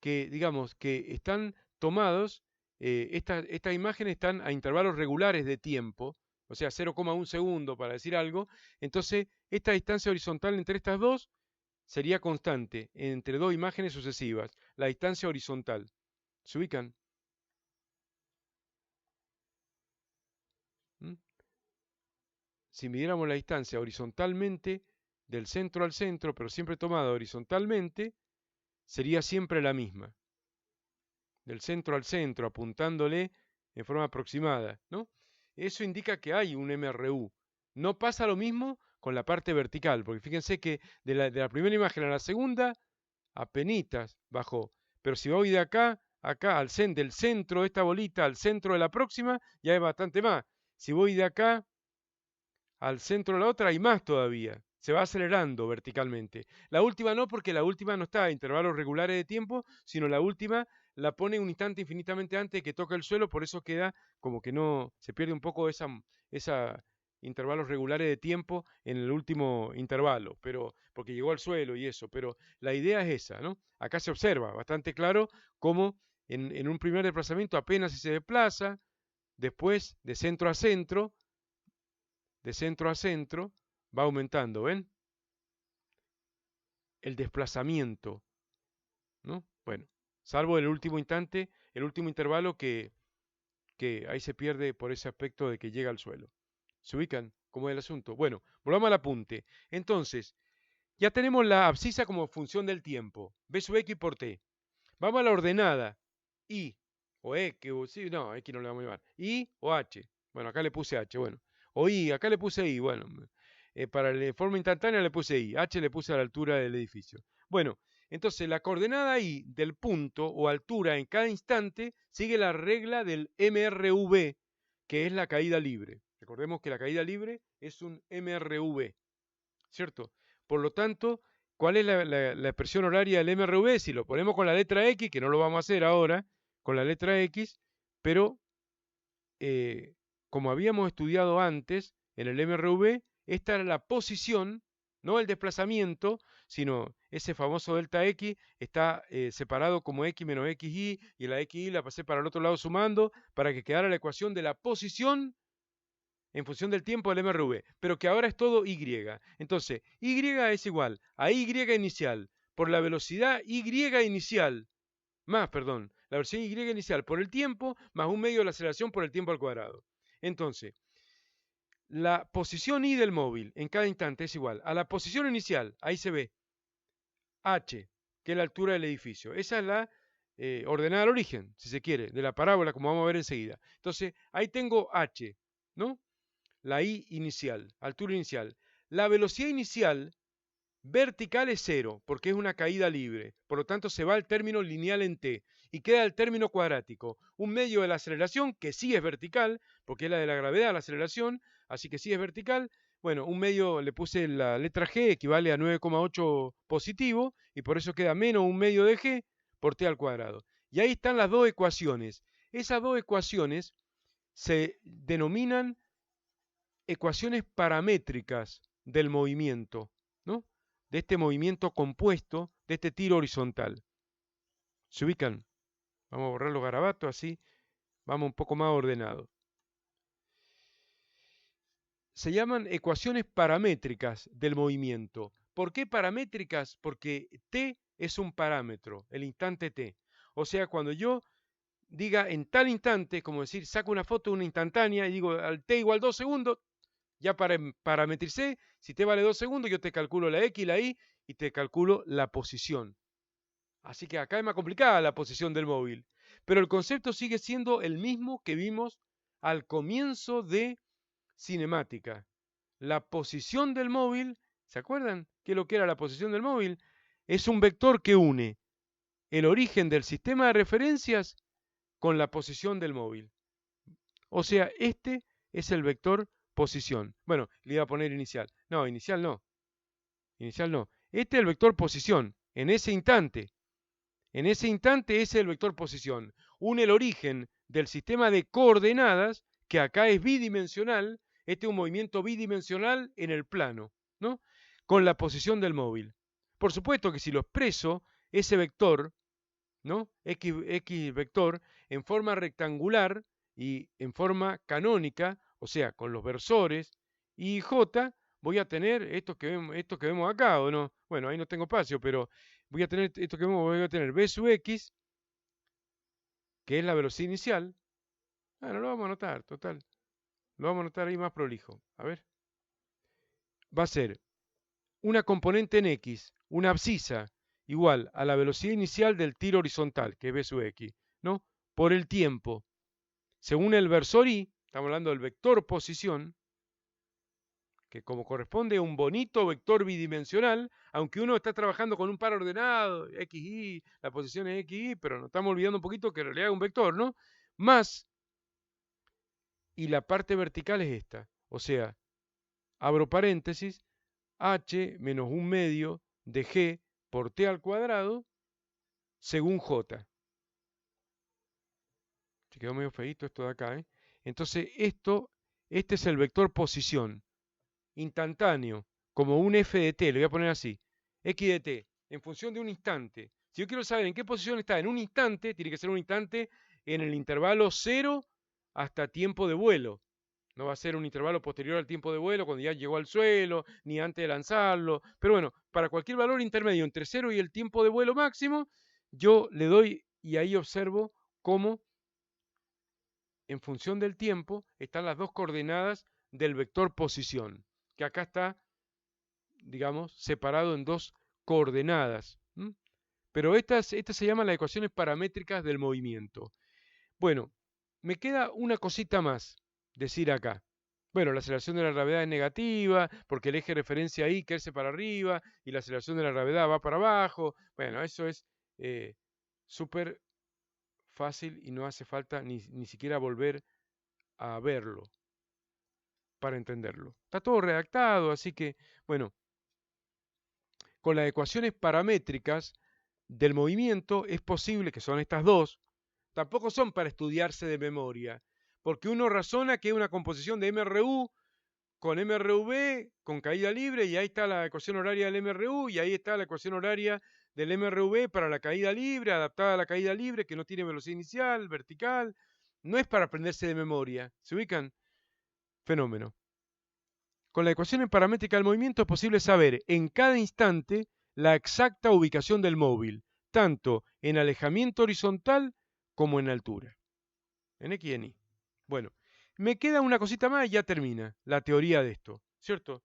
que digamos que están tomados, estas imágenes están a intervalos regulares de tiempo, o sea, 0,1 segundo para decir algo, entonces esta distancia horizontal entre estas dos sería constante entre dos imágenes sucesivas, la distancia horizontal. ¿Se ubican? ¿Mm? Si midiéramos la distancia horizontalmente del centro al centro, pero siempre tomada horizontalmente, sería siempre la misma. Del centro al centro, apuntándole en forma aproximada, ¿no? Eso indica que hay un MRU. No pasa lo mismo con la parte vertical, porque fíjense que de la primera imagen a la segunda, apenitas bajó. Pero si voy de acá, del centro de esta bolita al centro de la próxima, ya es bastante más. Si voy de acá al centro de la otra, hay más todavía. Se va acelerando verticalmente. La última no, porque la última no está a intervalos regulares de tiempo, sino la última la pone un instante infinitamente antes de que toque el suelo, por eso queda como que no, se pierde un poco esa intervalos regulares de tiempo en el último intervalo, pero porque llegó al suelo y eso, pero la idea es esa, ¿no? Acá se observa bastante claro cómo en un primer desplazamiento apenas se desplaza, después de centro a centro, va aumentando, ¿ven? El desplazamiento, ¿no? Bueno, salvo el último instante, el último intervalo que ahí se pierde por ese aspecto de que llega al suelo. ¿Se ubican cómo es el asunto? Bueno, volvamos al apunte. Entonces, ya tenemos la abscisa como función del tiempo, b sub x por t. Vamos a la ordenada, y, o x, o sí, no, x no le vamos a llamar, y o h. Bueno, acá le puse h, bueno. O y, acá le puse y, bueno. Para la forma instantánea le puse i, h le puse a la altura del edificio. Bueno, entonces la coordenada i del punto o altura en cada instante sigue la regla del MRV, que es la caída libre. Recordemos que la caída libre es un MRV, ¿cierto? Por lo tanto, ¿cuál es la expresión horaria del MRV? Si lo ponemos con la letra X, que no lo vamos a hacer ahora, con la letra X, pero como habíamos estudiado antes en el MRV, esta era la posición, no el desplazamiento, sino ese famoso delta X está separado como X menos XY y la XY la pasé para el otro lado sumando para que quedara la ecuación de la posición en función del tiempo del MRV, pero que ahora es todo Y. Entonces, Y es igual a Y inicial por la velocidad Y inicial, perdón, la velocidad Y inicial por el tiempo, más un medio de la aceleración por el tiempo al cuadrado. Entonces, la posición Y del móvil en cada instante es igual a la posición inicial, ahí se ve, H, que es la altura del edificio. Esa es la ordenada al origen, si se quiere, de la parábola, como vamos a ver enseguida. Entonces, ahí tengo H, ¿no? La I inicial, altura inicial. La velocidad inicial vertical es 0, porque es una caída libre. Por lo tanto, se va al término lineal en t y queda el término cuadrático. Un medio de la aceleración, que sí es vertical, porque es la de la gravedad, la aceleración, así que sí es vertical. Bueno, un medio, le puse la letra g, equivale a 9,8 positivo, y por eso queda menos un medio de g por t al cuadrado. Y ahí están las dos ecuaciones. Esas dos ecuaciones se denominan ecuaciones paramétricas del movimiento, ¿no? De este movimiento compuesto, de este tiro horizontal. ¿Se ubican? Vamos a borrar los garabatos, así vamos un poco más ordenado. Se llaman ecuaciones paramétricas del movimiento. ¿Por qué paramétricas? Porque t es un parámetro, el instante t. O sea, cuando yo diga en tal instante, como decir, saco una foto de una instantánea y digo al t igual 2 segundos, ya parametricé, si t vale 2 segundos, yo te calculo la x, la y y te calculo la posición. Así que acá es más complicada la posición del móvil. Pero el concepto sigue siendo el mismo que vimos al comienzo de cinemática. La posición del móvil, ¿se acuerdan qué es lo que era la posición del móvil? Es un vector que une el origen del sistema de referencias con la posición del móvil. O sea, este es el vector posición. Bueno, le iba a poner inicial. No, inicial no. Inicial no. Este es el vector posición. En ese instante. En ese instante es el vector posición. Une el origen del sistema de coordenadas, que acá es bidimensional. Este es un movimiento bidimensional en el plano, ¿no? Con la posición del móvil. Por supuesto que si lo expreso, ese vector, ¿no? X vector, en forma rectangular y en forma canónica, o sea, con los versores, y J, voy a tener esto que vemos acá, ¿o no? Bueno, ahí no tengo espacio, pero voy a tener esto que vemos, voy a tener B sub X, que es la velocidad inicial. Bueno, lo vamos a anotar, total. Lo vamos a anotar ahí más prolijo. A ver. Va a ser una componente en X, una abscisa, igual a la velocidad inicial del tiro horizontal, que es B sub X, ¿no? Por el tiempo. Según el versor Y, estamos hablando del vector posición, que como corresponde a un bonito vector bidimensional, aunque uno está trabajando con un par ordenado, XY, la posición es XY, pero nos estamos olvidando un poquito que en realidad es un vector, ¿no? Más, y la parte vertical es esta, o sea, abro paréntesis, H menos un medio de G por T al cuadrado, según J. Se quedó medio feíto esto de acá, ¿eh? Entonces, este es el vector posición, instantáneo, como un f de t, lo voy a poner así, x de t, en función de un instante. Si yo quiero saber en qué posición está en un instante, tiene que ser un instante en el intervalo 0 hasta tiempo de vuelo. No va a ser un intervalo posterior al tiempo de vuelo, cuando ya llegó al suelo, ni antes de lanzarlo. Pero bueno, para cualquier valor intermedio entre 0 y el tiempo de vuelo máximo, yo le doy y ahí observo cómo en función del tiempo están las dos coordenadas del vector posición, que acá está, digamos, separado en dos coordenadas. Pero estas se llaman las ecuaciones paramétricas del movimiento. Bueno, me queda una cosita más decir acá. Bueno, la aceleración de la gravedad es negativa, porque el eje de referencia ahí crece para arriba y la aceleración de la gravedad va para abajo. Bueno, eso es súper fácil y no hace falta ni siquiera volver a verlo para entenderlo. Está todo redactado, así que, bueno, con las ecuaciones paramétricas del movimiento es posible, que son estas dos, tampoco son para estudiarse de memoria, porque uno razona que es una composición de MRU con MRV, con caída libre, y ahí está la ecuación horaria del MRU, y ahí está la ecuación horaria del MRV para la caída libre, adaptada a la caída libre, que no tiene velocidad inicial, vertical. No es para aprenderse de memoria. ¿Se ubican? Fenómeno. Con la ecuación paramétrica del movimiento es posible saber en cada instante la exacta ubicación del móvil, tanto en alejamiento horizontal como en altura, en X y en Y. Bueno, me queda una cosita más y ya termina la teoría de esto, ¿cierto?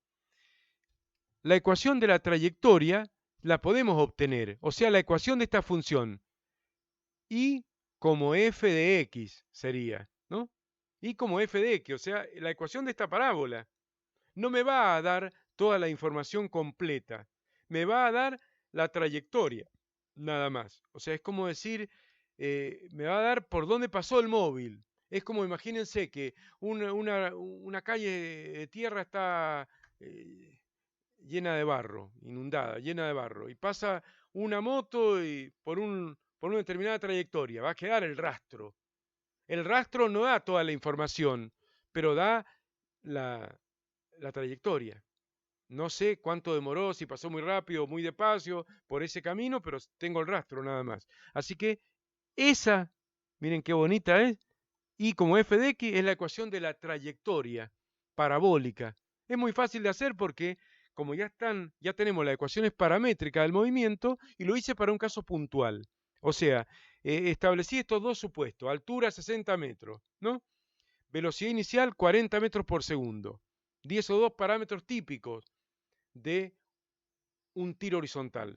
La ecuación de la trayectoria la podemos obtener, o sea, la ecuación de esta función, y como f de x sería, ¿no? Y como f de x, o sea, la ecuación de esta parábola. No me va a dar toda la información completa, me va a dar la trayectoria, nada más. O sea, es como decir, me va a dar por dónde pasó el móvil. Es como, imagínense que una calle de tierra está llena de barro, inundada, llena de barro, y pasa una moto y por una determinada trayectoria, va a quedar el rastro. El rastro no da toda la información, pero da la trayectoria. No sé cuánto demoró, si pasó muy rápido o muy despacio por ese camino, pero tengo el rastro nada más. Así que esa, miren qué bonita es, y como f de x es la ecuación de la trayectoria parabólica. Es muy fácil de hacer porque como ya tenemos las ecuaciones paramétricas del movimiento y lo hice para un caso puntual. O sea, establecí estos dos supuestos, altura 60 metros, ¿no? Velocidad inicial 40 metros por segundo. Di esos dos parámetros típicos de un tiro horizontal.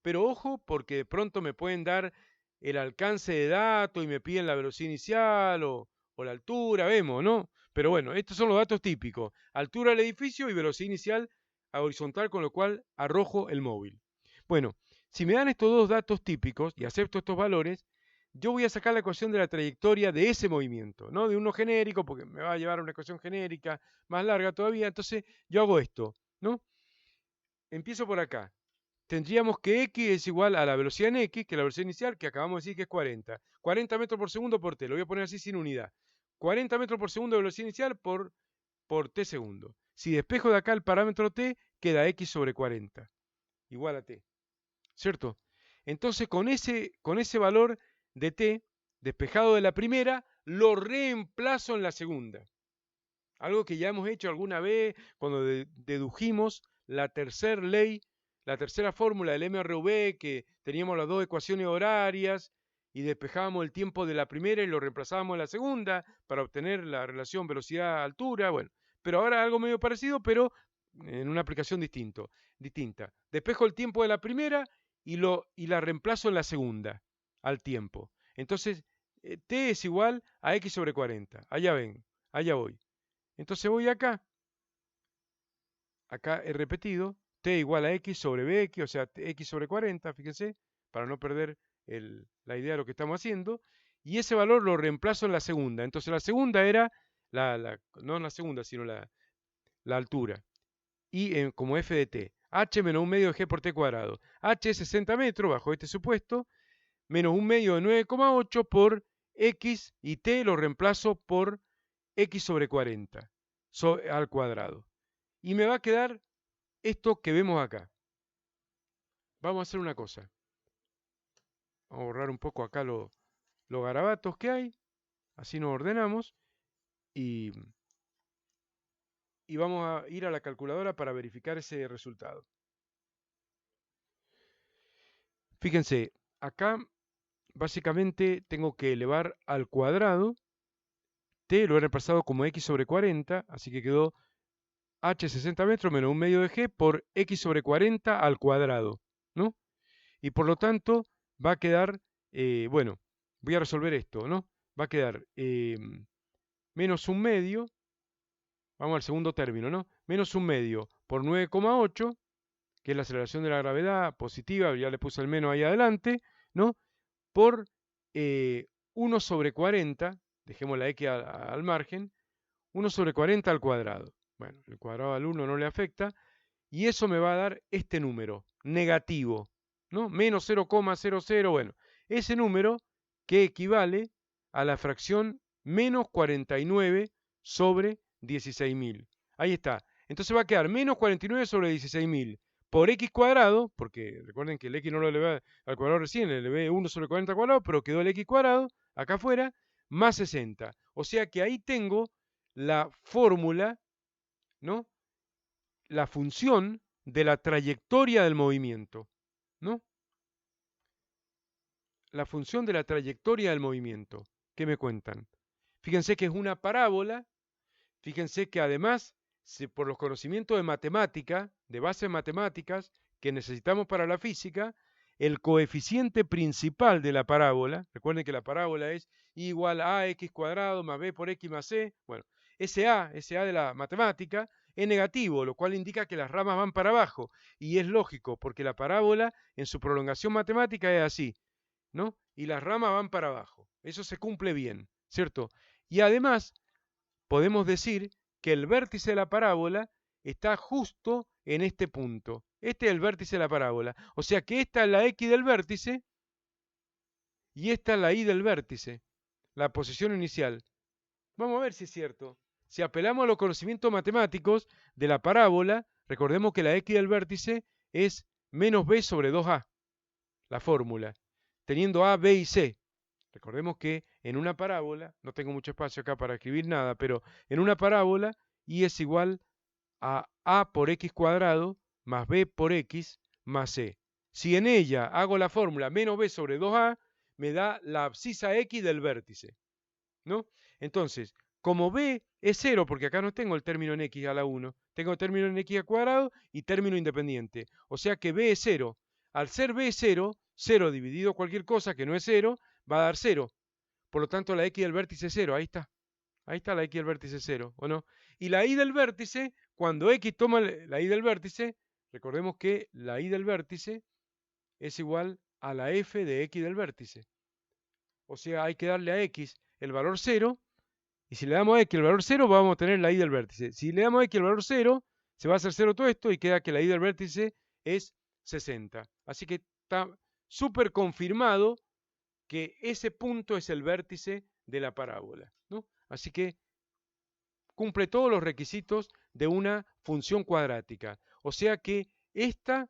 Pero ojo, porque de pronto me pueden dar el alcance de datos y me piden la velocidad inicial o la altura, vemos, ¿no? Pero bueno, estos son los datos típicos. Altura del edificio y velocidad inicial a horizontal, con lo cual arrojo el móvil. Bueno, si me dan estos dos datos típicos y acepto estos valores, yo voy a sacar la ecuación de la trayectoria de ese movimiento, no de uno genérico, porque me va a llevar a una ecuación genérica más larga todavía. Entonces yo hago esto, ¿no? Empiezo por acá. Tendríamos que x es igual a la velocidad en x, que es la velocidad inicial, que acabamos de decir que es 40. 40 metros por segundo por t, lo voy a poner así sin unidad. 40 metros por segundo de velocidad inicial por t segundo. Si despejo de acá el parámetro t, queda x sobre 40, igual a t. ¿Cierto? Entonces con ese valor de t, despejado de la primera, lo reemplazo en la segunda. Algo que ya hemos hecho alguna vez cuando dedujimos la tercera ley, la tercera fórmula del MRV, que teníamos las dos ecuaciones horarias y despejábamos el tiempo de la primera y lo reemplazábamos en la segunda para obtener la relación velocidad-altura. Bueno, pero ahora algo medio parecido, pero en una aplicación distinta. Despejo el tiempo de la primera y la reemplazo en la segunda al tiempo. Entonces, t es igual a x sobre 40. Allá ven, allá voy. Entonces voy acá he repetido, t igual a x sobre bx, o sea, x sobre 40, fíjense, para no perder la idea de lo que estamos haciendo, y ese valor lo reemplazo en la segunda. Entonces la segunda era, no en la segunda, sino la altura, y como f de t, h menos un medio de g por t cuadrado. H es 60 metros, bajo este supuesto, menos un medio de 9,8 por x, y t lo reemplazo por x sobre 40 al cuadrado. Y me va a quedar esto que vemos acá. Vamos a hacer una cosa. Vamos a borrar un poco acá los garabatos que hay. Así nos ordenamos. Y vamos a ir a la calculadora para verificar ese resultado. Fíjense, acá básicamente tengo que elevar al cuadrado. T lo he reemplazado como x sobre 40, así que quedó h 60 metros menos un medio de g por x sobre 40 al cuadrado, ¿no? Y por lo tanto va a quedar, bueno, voy a resolver esto, ¿no? Va a quedar menos un medio, vamos al segundo término, ¿no? Menos un medio por 9,8, que es la aceleración de la gravedad positiva, ya le puse el menos ahí adelante, ¿no? Por 1 sobre 40, dejemos la x al margen, 1 sobre 40 al cuadrado. Bueno, el cuadrado al 1 no le afecta, y eso me va a dar este número, negativo, ¿no? Menos 0,00, bueno, ese número que equivale a la fracción menos 49 sobre 16.000. Ahí está. Entonces va a quedar menos 49 sobre 16.000 por x cuadrado, porque recuerden que el x no lo elevé al cuadrado recién, le elevé 1 sobre 40 cuadrado, pero quedó el x cuadrado acá afuera, más 60. O sea que ahí tengo la fórmula, ¿no? La función de la trayectoria del movimiento, ¿no? La función de la trayectoria del movimiento. ¿Qué me cuentan? Fíjense que es una parábola, fíjense que además, por los conocimientos de matemática, de bases matemáticas que necesitamos para la física, el coeficiente principal de la parábola, recuerden que la parábola es igual a ax cuadrado más b por x más c, bueno, ese a de la matemática, es negativo, lo cual indica que las ramas van para abajo, y es lógico, porque la parábola en su prolongación matemática es así, ¿no? Y las ramas van para abajo, eso se cumple bien, ¿cierto? Y además, podemos decir que el vértice de la parábola está justo en este punto. Este es el vértice de la parábola. O sea que esta es la x del vértice y esta es la y del vértice, la posición inicial. Vamos a ver si es cierto. Si apelamos a los conocimientos matemáticos de la parábola, recordemos que la x del vértice es menos b sobre 2a, la fórmula, teniendo a, b y c. Recordemos que en una parábola, no tengo mucho espacio acá para escribir nada, pero en una parábola y es igual a A por X cuadrado más B por X más C. Si en ella hago la fórmula menos B sobre 2A, me da la abscisa X del vértice, ¿no? Entonces, como B es 0, porque acá no tengo el término en X a la 1, tengo término en X al cuadrado y término independiente. O sea que B es 0. Al ser B 0, 0 dividido cualquier cosa que no es 0, va a dar 0. Por lo tanto, la X del vértice es 0. Ahí está. Ahí está la X del vértice 0, ¿o no? Y la Y del vértice, cuando X toma la Y del vértice, recordemos que la Y del vértice es igual a la F de X del vértice. O sea, hay que darle a X el valor 0, y si le damos a X el valor 0, vamos a tener la Y del vértice. Si le damos a X el valor 0, se va a hacer 0 todo esto y queda que la Y del vértice es 60. Así que está súper confirmado que ese punto es el vértice de la parábola, ¿no? Así que cumple todos los requisitos de una función cuadrática. O sea que esta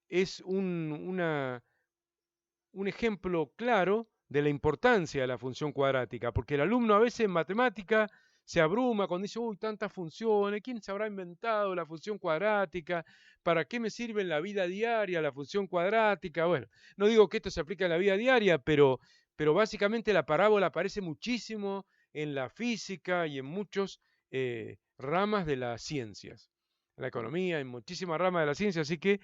es un ejemplo claro de la importancia de la función cuadrática, porque el alumno a veces en matemática se abruma cuando dice, uy, tantas funciones, ¿quién se habrá inventado la función cuadrática? ¿Para qué me sirve en la vida diaria la función cuadrática? Bueno, no digo que esto se aplique en la vida diaria, pero básicamente la parábola aparece muchísimo en la física y en muchas ramas de las ciencias, en la economía, en muchísimas ramas de la ciencia, así que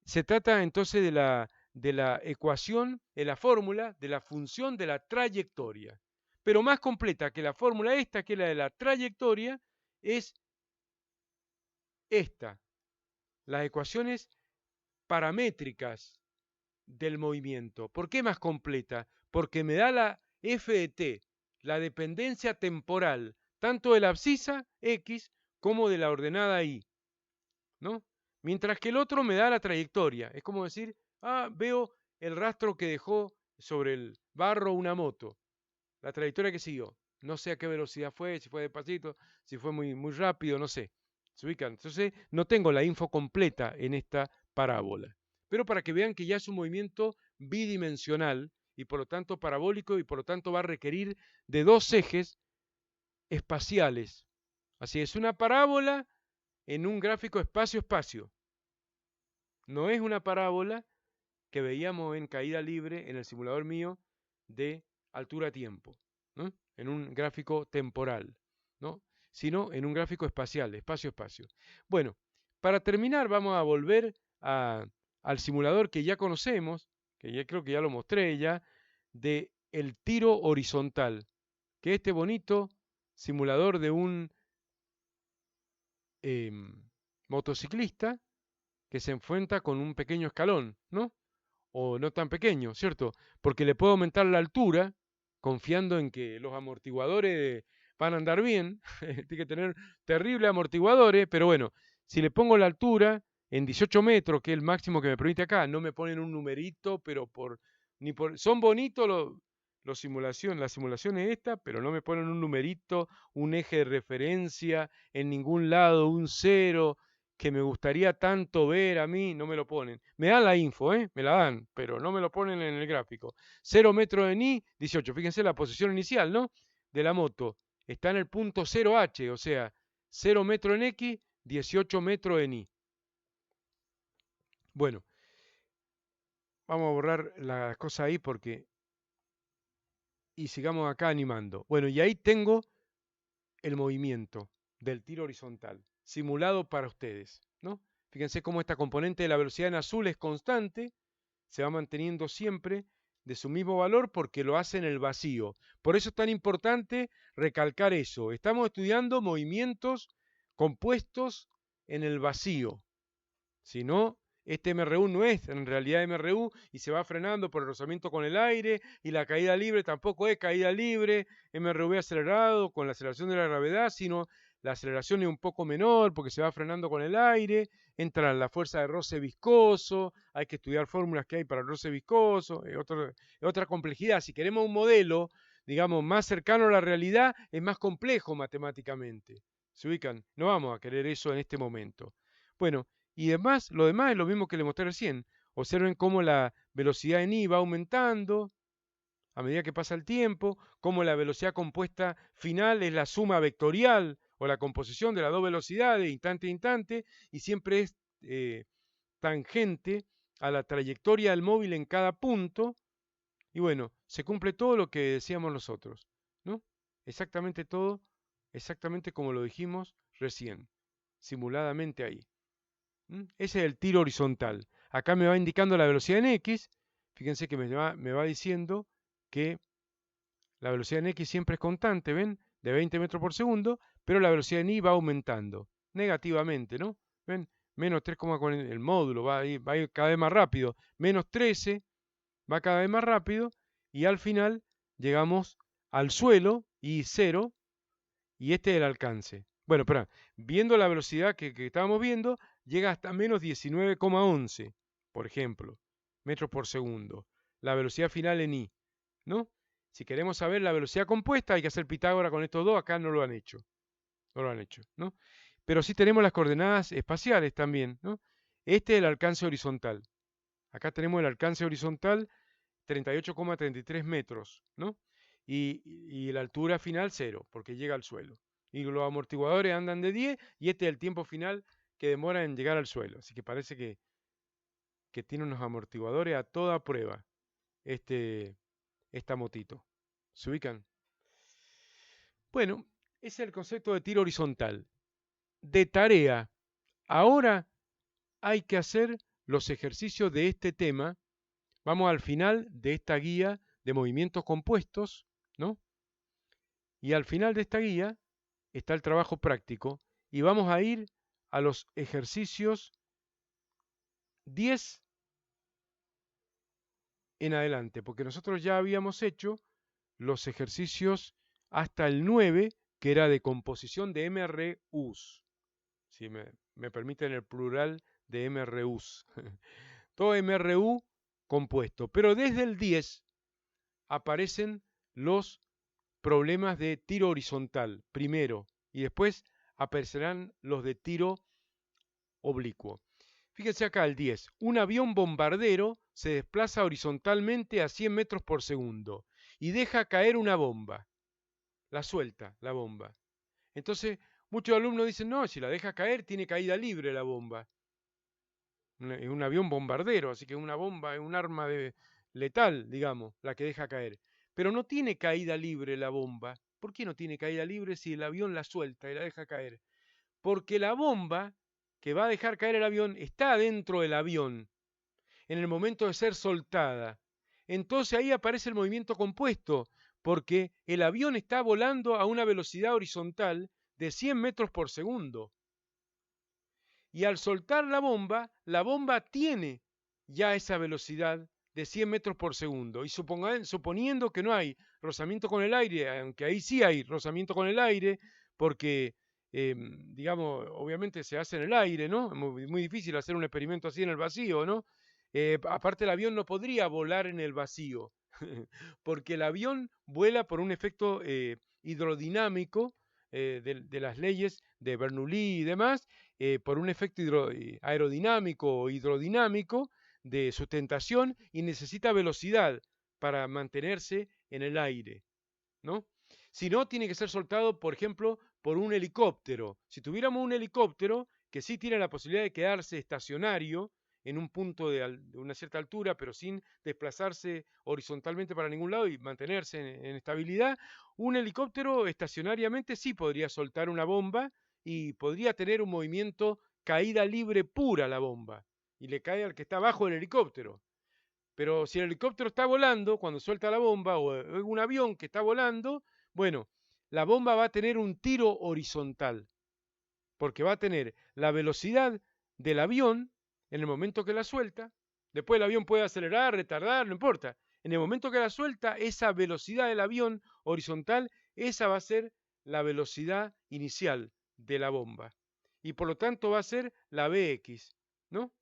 se trata entonces de la ecuación, de la fórmula, de la función de la trayectoria. Pero más completa que la fórmula esta, que es la de la trayectoria, es esta, las ecuaciones paramétricas del movimiento. ¿Por qué más completa? Porque me da la f de t, la dependencia temporal, tanto de la abscisa x como de la ordenada y, ¿no? Mientras que el otro me da la trayectoria. Es como decir, veo el rastro que dejó sobre el barro una moto, la trayectoria que siguió. No sé a qué velocidad fue, si fue despacito, si fue muy, muy rápido, no sé. ¿Se ubican? Entonces, no tengo la info completa en esta parábola. Pero para que vean que ya es un movimiento bidimensional y por lo tanto parabólico y por lo tanto va a requerir de dos ejes espaciales. Así es, una parábola en un gráfico espacio-espacio. No es una parábola que veíamos en caída libre en el simulador mío de altura-tiempo, ¿no? En un gráfico temporal, ¿no? Sino en un gráfico espacial, espacio-espacio. Bueno, para terminar vamos a volver al simulador que ya conocemos, que ya creo que ya lo mostré ya, de el tiro horizontal, que es este bonito simulador de un motociclista que se enfrenta con un pequeño escalón, ¿no? O no tan pequeño, ¿cierto? Porque le puedo aumentar la altura confiando en que los amortiguadores van a andar bien. Tiene que tener terribles amortiguadores, pero bueno, si le pongo la altura en 18 metros, que es el máximo que me permite acá, no me ponen un numerito, pero son bonitos las simulaciones estas, pero no me ponen un numerito, un eje de referencia en ningún lado, un cero, que me gustaría tanto ver a mí, no me lo ponen. Me dan la info, me la dan, pero no me lo ponen en el gráfico. 0 metros en I, 18. Fíjense la posición inicial, ¿no? De la moto. Está en el punto 0H, o sea, 0 metros en X, 18 metros en Y. Bueno, vamos a borrar las cosas ahí porque... Y sigamos acá animando. Bueno, y ahí tengo el movimiento del tiro horizontal, simulado para ustedes, ¿no? Fíjense cómo esta componente de la velocidad en azul es constante, se va manteniendo siempre de su mismo valor porque lo hace en el vacío. Por eso es tan importante recalcar eso. Estamos estudiando movimientos compuestos en el vacío. Si no, este MRU no es en realidad MRU y se va frenando por el rozamiento con el aire, y la caída libre tampoco es caída libre, MRV acelerado con la aceleración de la gravedad, sino la aceleración es un poco menor porque se va frenando con el aire, entra la fuerza de roce viscoso, hay que estudiar fórmulas que hay para el roce viscoso, es otra complejidad. Si queremos un modelo, digamos, más cercano a la realidad, es más complejo matemáticamente. ¿Se ubican? No vamos a querer eso en este momento. Bueno, y demás, lo demás es lo mismo que le mostré recién. Observen cómo la velocidad en I va aumentando a medida que pasa el tiempo, cómo la velocidad compuesta final es la suma vectorial, o la composición de las dos velocidades, instante a instante, y siempre es tangente a la trayectoria del móvil en cada punto, y bueno, se cumple todo lo que decíamos nosotros, ¿no? Exactamente todo, exactamente como lo dijimos recién, simuladamente ahí. Ese es el tiro horizontal. Acá me va indicando la velocidad en X. Fíjense que me va diciendo que la velocidad en X siempre es constante, ¿ven? De 20 metros por segundo, pero la velocidad en Y va aumentando negativamente, ¿no? ¿Ven? Menos 3,40, el módulo va a ir cada vez más rápido. Menos 13, va cada vez más rápido, y al final llegamos al suelo y 0, y este es el alcance. Bueno, espera, viendo la velocidad que estábamos viendo, llega hasta menos 19,11, por ejemplo, metros por segundo. La velocidad final en I, ¿no? Si queremos saber la velocidad compuesta, hay que hacer Pitágoras con estos dos. Acá no lo han hecho. No lo han hecho, ¿no? Pero sí tenemos las coordenadas espaciales también, ¿no? Este es el alcance horizontal. Acá tenemos el alcance horizontal 38,33 metros, ¿no? Y la altura final 0, porque llega al suelo. Y los amortiguadores andan de 10, y este es el tiempo final que demora en llegar al suelo. Así que parece que tiene unos amortiguadores a toda prueba esta motito. ¿Se ubican? Bueno, ese es el concepto de tiro horizontal. De tarea, ahora hay que hacer los ejercicios de este tema. Vamos al final de esta guía de movimientos compuestos, ¿no? Y al final de esta guía está el trabajo práctico, y vamos a ir a los ejercicios 10 en adelante, porque nosotros ya habíamos hecho los ejercicios hasta el 9, que era de composición de MRUs. Si me permiten el plural de MRUs. Todo MRU compuesto. Pero desde el 10 aparecen los problemas de tiro horizontal primero, y después aparecerán los de tiro oblicuo. Fíjense acá el 10. Un avión bombardero se desplaza horizontalmente a 100 metros por segundo y deja caer una bomba. La suelta, la bomba. Entonces, muchos alumnos dicen, no, si la deja caer, tiene caída libre la bomba. Es un avión bombardero, así que una bomba es un arma letal, digamos, la que deja caer. Pero no tiene caída libre la bomba. ¿Por qué no tiene caída libre si el avión la suelta y la deja caer? Porque la bomba que va a dejar caer el avión está dentro del avión en el momento de ser soltada. Entonces ahí aparece el movimiento compuesto, porque el avión está volando a una velocidad horizontal de 100 metros por segundo. Y al soltar la bomba tiene ya esa velocidad de 100 metros por segundo. Y suponiendo que no hay rozamiento con el aire, aunque ahí sí hay rozamiento con el aire, porque, digamos, obviamente se hace en el aire, ¿no? Es muy difícil hacer un experimento así en el vacío, ¿no? Aparte, el avión no podría volar en el vacío, porque el avión vuela por un efecto hidrodinámico, de las leyes de Bernoulli y demás, por un efecto aerodinámico o hidrodinámico de sustentación, y necesita velocidad para mantenerse en el aire, ¿no? Si no, tiene que ser soltado, por ejemplo, por un helicóptero. Si tuviéramos un helicóptero que sí tiene la posibilidad de quedarse estacionario en un punto de una cierta altura, pero sin desplazarse horizontalmente para ningún lado y mantenerse en estabilidad, un helicóptero estacionariamente sí podría soltar una bomba y podría tener un movimiento caída libre pura la bomba, y le cae al que está abajo del helicóptero. Pero si el helicóptero está volando, cuando suelta la bomba, o un avión que está volando, bueno, la bomba va a tener un tiro horizontal, porque va a tener la velocidad del avión en el momento que la suelta. Después el avión puede acelerar, retardar, no importa. En el momento que la suelta, esa velocidad del avión horizontal, esa va a ser la velocidad inicial de la bomba. Y por lo tanto va a ser la Vx, ¿no?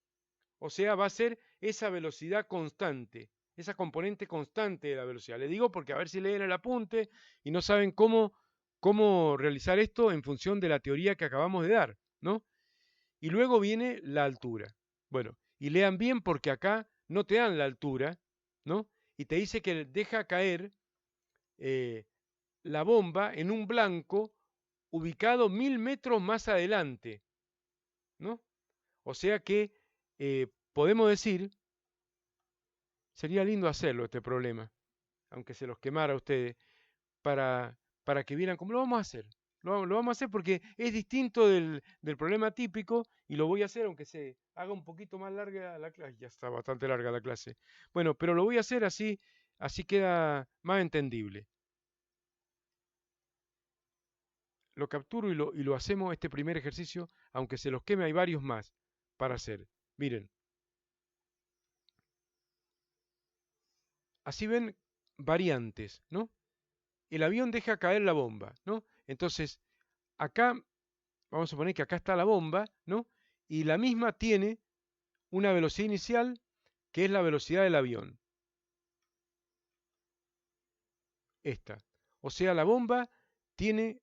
O sea, va a ser esa velocidad constante, esa componente constante de la velocidad. Le digo porque a ver si leen el apunte y no saben cómo realizar esto en función de la teoría que acabamos de dar, ¿no? Y luego viene la altura. Bueno, y lean bien porque acá no te dan la altura, ¿no? Y te dice que deja caer la bomba en un blanco ubicado 1000 metros más adelante, ¿no? O sea que podemos decir, sería lindo hacerlo este problema, aunque se los quemara a ustedes, para que vieran cómo lo vamos a hacer. Lo vamos a hacer porque es distinto del problema típico y lo voy a hacer aunque se haga un poquito más larga la clase. Ya está bastante larga la clase. Bueno, pero lo voy a hacer así, así queda más entendible. Lo capturo y lo hacemos este primer ejercicio, aunque se los queme, hay varios más para hacer. Miren, así ven variantes, ¿no? El avión deja caer la bomba, ¿no? Entonces, acá, vamos a suponer que acá está la bomba, ¿no? Y la misma tiene una velocidad inicial que es la velocidad del avión. Esta. O sea, la bomba tiene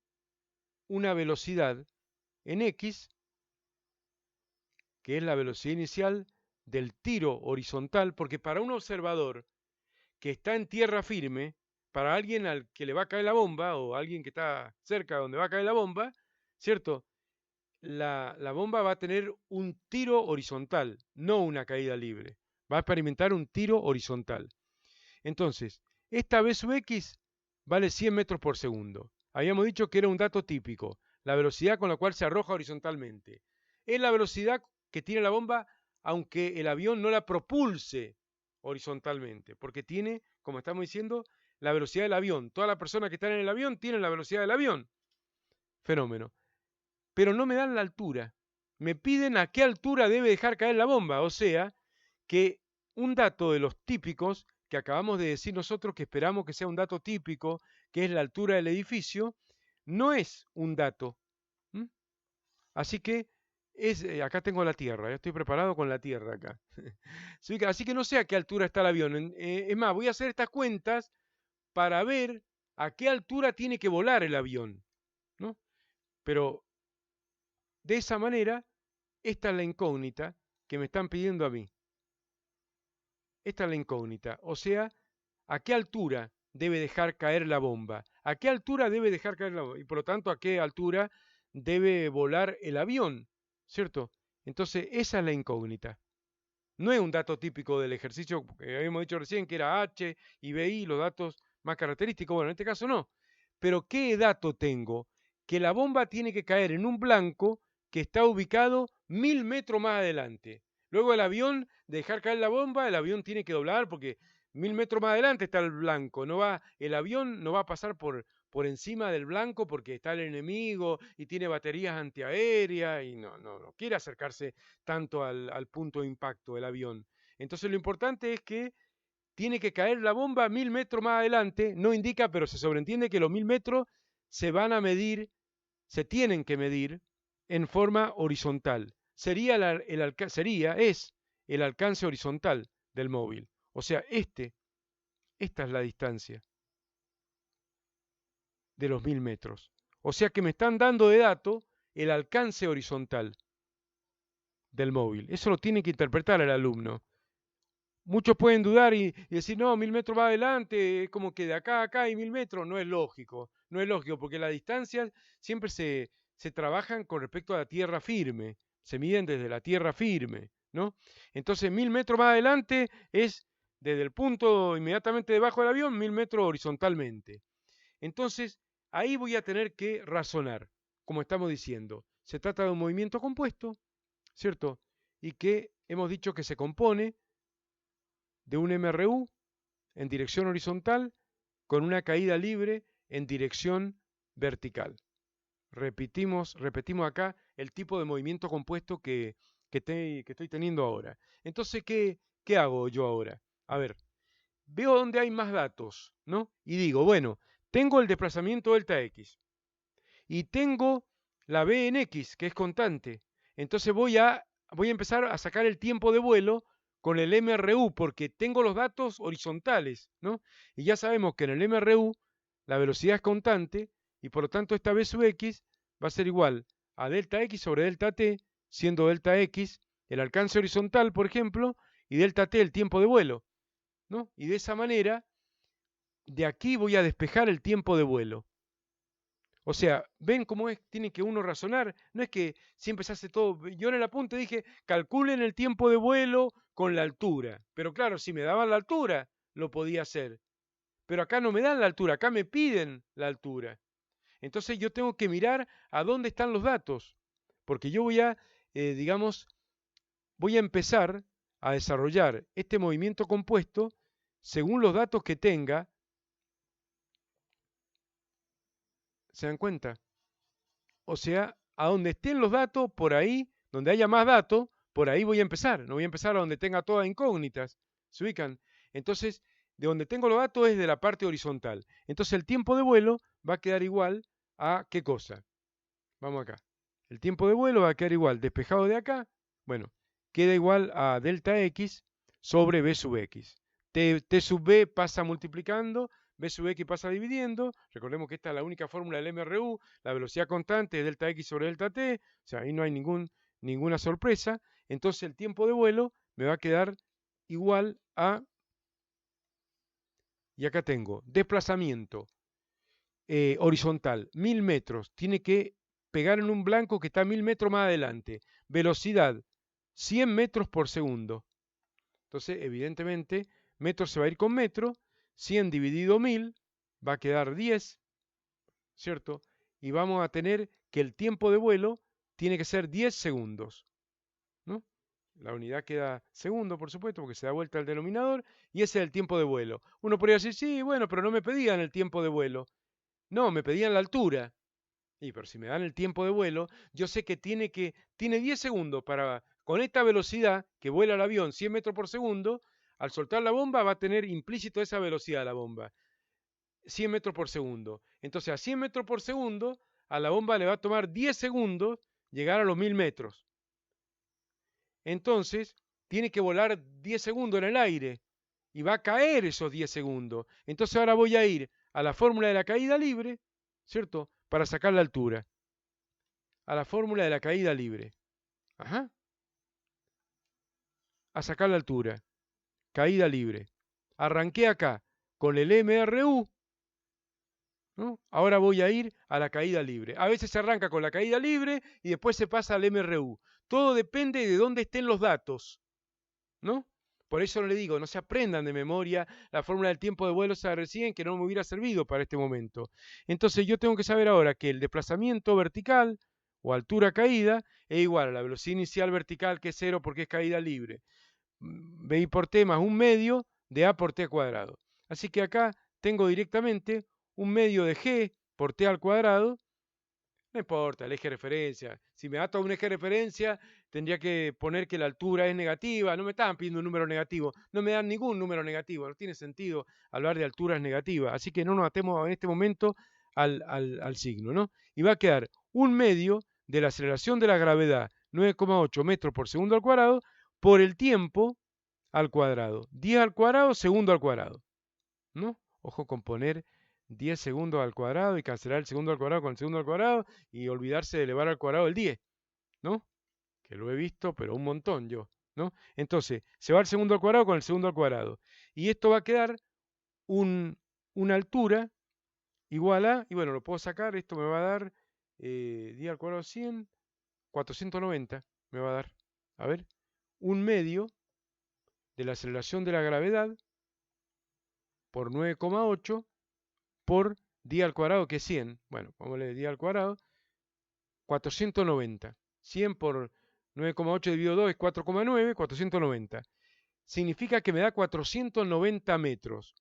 una velocidad en X, que es la velocidad inicial del tiro horizontal, porque para un observador que está en tierra firme, para alguien al que le va a caer la bomba, o alguien que está cerca de donde va a caer la bomba, ¿cierto? La bomba va a tener un tiro horizontal, no una caída libre. Va a experimentar un tiro horizontal. Entonces, esta V sub X vale 100 metros por segundo. Habíamos dicho que era un dato típico, la velocidad con la cual se arroja horizontalmente. Es la velocidad que tiene la bomba aunque el avión no la propulse horizontalmente, porque tiene, como estamos diciendo, la velocidad del avión. Todas las personas que están en el avión tienen la velocidad del avión. Fenómeno. Pero no me dan la altura. Me piden a qué altura debe dejar caer la bomba. O sea, que un dato de los típicos que acabamos de decir nosotros, que esperamos que sea un dato típico, que es la altura del edificio, no es un dato. ¿Mm? Así que acá tengo la Tierra, estoy preparado con la Tierra acá. Así que no sé a qué altura está el avión. Es más, voy a hacer estas cuentas para ver a qué altura tiene que volar el avión, ¿no? Pero de esa manera, esta es la incógnita que me están pidiendo a mí. Esta es la incógnita. O sea, ¿a qué altura debe dejar caer la bomba? ¿A qué altura debe dejar caer la bomba? Y por lo tanto, ¿a qué altura debe volar el avión? ¿Cierto? Entonces, esa es la incógnita. No es un dato típico del ejercicio que habíamos dicho recién, que era H y BI, los datos más característicos. Bueno, en este caso no. Pero ¿qué dato tengo? Que la bomba tiene que caer en un blanco que está ubicado 1000 metros más adelante. Luego el avión, de dejar caer la bomba, el avión tiene que doblar porque 1000 metros más adelante está el blanco. El avión no va a pasar por encima del blanco porque está el enemigo y tiene baterías antiaéreas y no quiere acercarse tanto al punto de impacto del avión. Entonces lo importante es que tiene que caer la bomba 1000 metros más adelante, no indica, pero se sobreentiende que los 1000 metros se van a medir, se tienen que medir en forma horizontal. Es el alcance horizontal del móvil. O sea, esta es la distancia de los 1000 metros. O sea que me están dando de dato el alcance horizontal del móvil. Eso lo tiene que interpretar el alumno. Muchos pueden dudar y decir, no, 1000 metros más adelante, es como que de acá a acá hay 1000 metros. No es lógico, no es lógico, porque las distancias siempre se trabajan con respecto a la tierra firme, se miden desde la tierra firme, ¿no? Entonces, 1000 metros más adelante es desde el punto inmediatamente debajo del avión, 1000 metros horizontalmente. Entonces, ahí voy a tener que razonar, como estamos diciendo. Se trata de un movimiento compuesto, ¿cierto? Y que hemos dicho que se compone de un MRU en dirección horizontal con una caída libre en dirección vertical. Repetimos acá el tipo de movimiento compuesto que estoy teniendo ahora. Entonces, ¿qué hago yo ahora? A ver, veo dónde hay más datos, ¿no? Y digo, bueno, tengo el desplazamiento delta X y tengo la B en X, que es constante. Entonces voy a empezar a sacar el tiempo de vuelo con el MRU, porque tengo los datos horizontales, ¿no? Y ya sabemos que en el MRU la velocidad es constante y por lo tanto esta B sub X va a ser igual a delta X sobre delta T, siendo delta X el alcance horizontal, por ejemplo, y delta T el tiempo de vuelo, ¿no? Y de esa manera, de aquí voy a despejar el tiempo de vuelo. O sea, ¿ven cómo es? Tiene que uno razonar. No es que siempre se hace todo. Yo en el apunte dije, calculen el tiempo de vuelo con la altura. Pero claro, si me daban la altura, lo podía hacer. Pero acá no me dan la altura, acá me piden la altura. Entonces yo tengo que mirar a dónde están los datos. Porque yo voy a, digamos, voy a empezar a desarrollar este movimiento compuesto según los datos que tenga. ¿Se dan cuenta? O sea, a donde estén los datos, por ahí, donde haya más datos, por ahí voy a empezar. No voy a empezar a donde tenga todas incógnitas. ¿Se ubican? Entonces, de donde tengo los datos es de la parte horizontal. Entonces, el tiempo de vuelo va a quedar igual a ¿qué cosa? Vamos acá. El tiempo de vuelo va a quedar igual, despejado de acá, bueno, queda igual a delta x sobre b sub x. T sub b pasa multiplicando, b sub x pasa dividiendo. Recordemos que esta es la única fórmula del MRU, la velocidad constante es delta x sobre delta t, o sea, ahí no hay ninguna sorpresa. Entonces el tiempo de vuelo me va a quedar igual a, y acá tengo, desplazamiento horizontal, 1000 metros, tiene que pegar en un blanco que está 1000 metros más adelante. Velocidad, 100 metros por segundo. Entonces, evidentemente, metro se va a ir con metro, 100 dividido 1000 va a quedar 10, ¿cierto? Y vamos a tener que el tiempo de vuelo tiene que ser 10 segundos, ¿no? La unidad queda segundo, por supuesto, porque se da vuelta al denominador, y ese es el tiempo de vuelo. Uno podría decir, sí, bueno, pero no me pedían el tiempo de vuelo. No, me pedían la altura. Y pero si me dan el tiempo de vuelo, yo sé que tiene 10 segundos para, con esta velocidad que vuela el avión, 100 metros por segundo, al soltar la bomba va a tener implícito esa velocidad la bomba, 100 metros por segundo. Entonces a 100 metros por segundo, a la bomba le va a tomar 10 segundos llegar a los 1000 metros. Entonces tiene que volar 10 segundos en el aire y va a caer esos 10 segundos. Entonces ahora voy a ir a la fórmula de la caída libre, ¿cierto? Para sacar la altura. A la fórmula de la caída libre. Ajá. A sacar la altura. Caída libre. Arranqué acá con el MRU, ¿no? Ahora voy a ir a la caída libre. A veces se arranca con la caída libre y después se pasa al MRU. Todo depende de dónde estén los datos, ¿no? Por eso le digo, no se aprendan de memoria la fórmula del tiempo de vuelo esa recién que no me hubiera servido para este momento. Entonces yo tengo que saber ahora que el desplazamiento vertical o altura caída es igual a la velocidad inicial vertical que es 0 porque es caída libre. BI por T más un medio de A por T cuadrado. Así que acá tengo directamente un medio de G por T al cuadrado. No importa, el eje de referencia. Si me ato a un eje de referencia, tendría que poner que la altura es negativa. No me estaban pidiendo un número negativo. No me dan ningún número negativo. No tiene sentido hablar de alturas negativas. Así que no nos atemos en este momento al signo, ¿no? Y va a quedar un medio de la aceleración de la gravedad, 9,8 metros por segundo al cuadrado, por el tiempo al cuadrado. 10 al cuadrado, segundo al cuadrado, ¿no? Ojo con poner 10 segundos al cuadrado y cancelar el segundo al cuadrado con el segundo al cuadrado y olvidarse de elevar al cuadrado el 10, ¿no? Que lo he visto, pero un montón yo, ¿no? Entonces, se va el segundo al cuadrado con el segundo al cuadrado. Y esto va a quedar una altura igual a, y bueno, lo puedo sacar, esto me va a dar 10 al cuadrado 100, 490 me va a dar. A ver, un medio de la aceleración de la gravedad por 9,8 por 10 al cuadrado, que es 100. Bueno, pongámosle 10 al cuadrado, 490. 100 por 9,8 dividido 2 es 4,9, 490. Significa que me da 490 metros.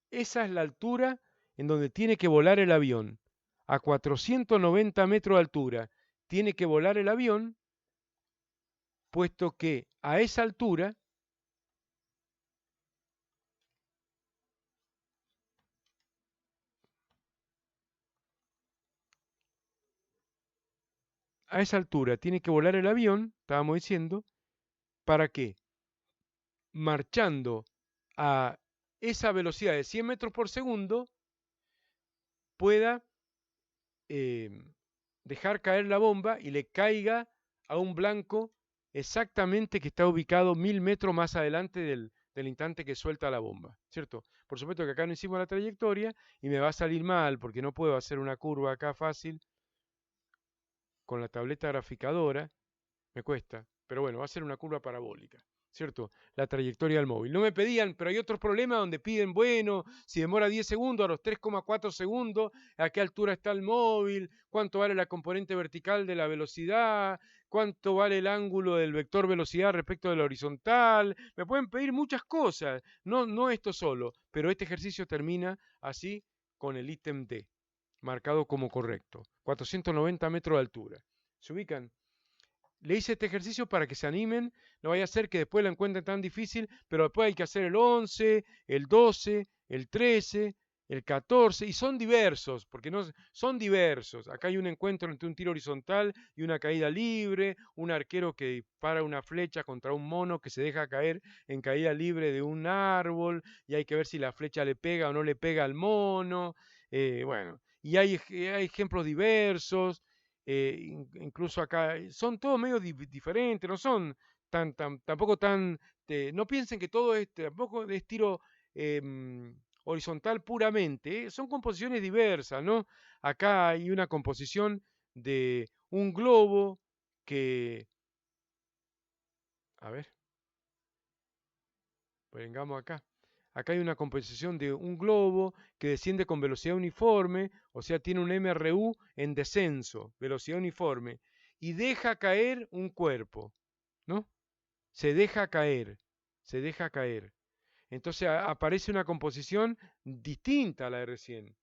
Esa es la altura en donde tiene que volar el avión. A 490 metros de altura tiene que volar el avión, puesto que a esa altura tiene que volar el avión, estábamos diciendo, ¿para qué? Marchando a esa velocidad de 100 metros por segundo, pueda dejar caer la bomba y le caiga a un blanco exactamente que está ubicado 1000 metros más adelante del instante que suelta la bomba, ¿cierto? Por supuesto que acá no hicimos la trayectoria y me va a salir mal porque no puedo hacer una curva acá fácil con la tableta graficadora, me cuesta, pero bueno, va a ser una curva parabólica, ¿cierto? La trayectoria del móvil. No me pedían, pero hay otros problemas donde piden, bueno, si demora 10 segundos, a los 3,4 segundos, a qué altura está el móvil, cuánto vale la componente vertical de la velocidad, cuánto vale el ángulo del vector velocidad respecto de la horizontal. Me pueden pedir muchas cosas, no esto solo, pero este ejercicio termina así con el ítem D, marcado como correcto. 490 metros de altura. ¿Se ubican? Le hice este ejercicio para que se animen, no vaya a ser que después lo encuentren tan difícil, pero después hay que hacer el 11, el 12, el 13, el 14, y son diversos, porque no son diversos. Acá hay un encuentro entre un tiro horizontal y una caída libre, un arquero que dispara una flecha contra un mono que se deja caer en caída libre de un árbol, y hay que ver si la flecha le pega o no le pega al mono. Bueno, y hay ejemplos diversos. Incluso acá son todos medio diferentes, no son tampoco tan, no piensen que todo es, tampoco es tiro horizontal puramente, son composiciones diversas, ¿no? Acá hay una composición de un globo que, a ver, vengamos acá. Acá hay una composición de un globo que desciende con velocidad uniforme, o sea, tiene un MRU en descenso, velocidad uniforme, y deja caer un cuerpo, ¿no? Se deja caer, se deja caer. Entonces aparece una composición distinta a la de recién.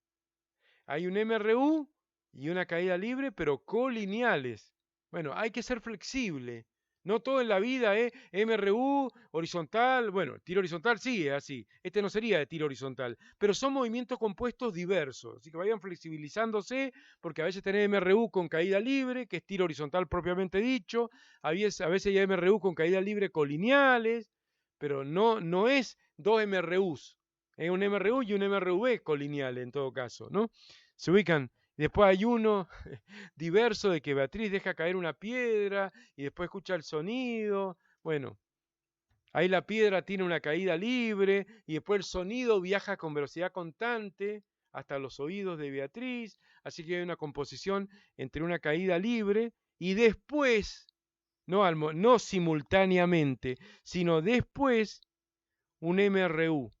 Hay un MRU y una caída libre, pero colineales. Bueno, hay que ser flexible. No todo en la vida es MRU, horizontal. Bueno, tiro horizontal sí es así. Este no sería de tiro horizontal. Pero son movimientos compuestos diversos. Así que vayan flexibilizándose, porque a veces tenés MRU con caída libre, que es tiro horizontal propiamente dicho. A veces hay MRU con caída libre colineales, pero no es dos MRUs. Es un MRU y un MRV colineal en todo caso, ¿no? Se ubican. Después hay uno diverso de que Beatriz deja caer una piedra y después escucha el sonido. Bueno, ahí la piedra tiene una caída libre y después el sonido viaja con velocidad constante hasta los oídos de Beatriz. Así que hay una composición entre una caída libre y después, no simultáneamente, sino después un MRU.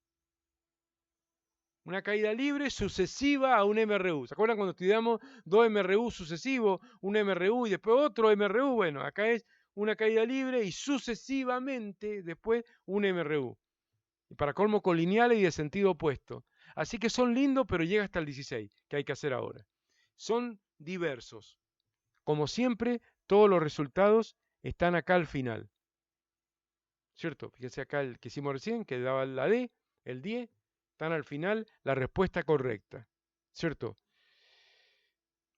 Una caída libre sucesiva a un MRU. ¿Se acuerdan cuando estudiamos dos MRU sucesivos? Un MRU y después otro MRU. Bueno, acá es una caída libre y sucesivamente después un MRU. Y para colmo colineales y de sentido opuesto. Así que son lindos, pero llega hasta el 16, que hay que hacer ahora. Son diversos. Como siempre, todos los resultados están acá al final. ¿Cierto? Fíjense acá el que hicimos recién, que daba la D, el 10. Están al final la respuesta correcta, ¿cierto?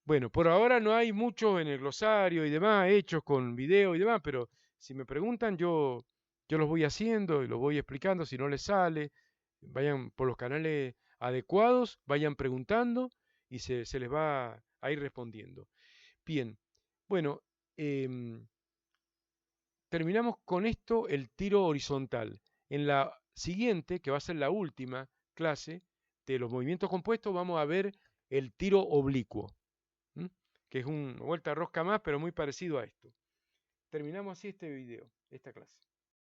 Bueno, por ahora no hay mucho en el glosario y demás, hechos con video y demás, pero si me preguntan, yo los voy haciendo y los voy explicando, si no les sale, vayan por los canales adecuados, vayan preguntando y se les va a ir respondiendo. Bien, bueno, terminamos con esto el tiro horizontal. En la siguiente, que va a ser la última clase de los movimientos compuestos, vamos a ver el tiro oblicuo, que es una vuelta rosca más, pero muy parecido a esto. Terminamos así este video, esta clase.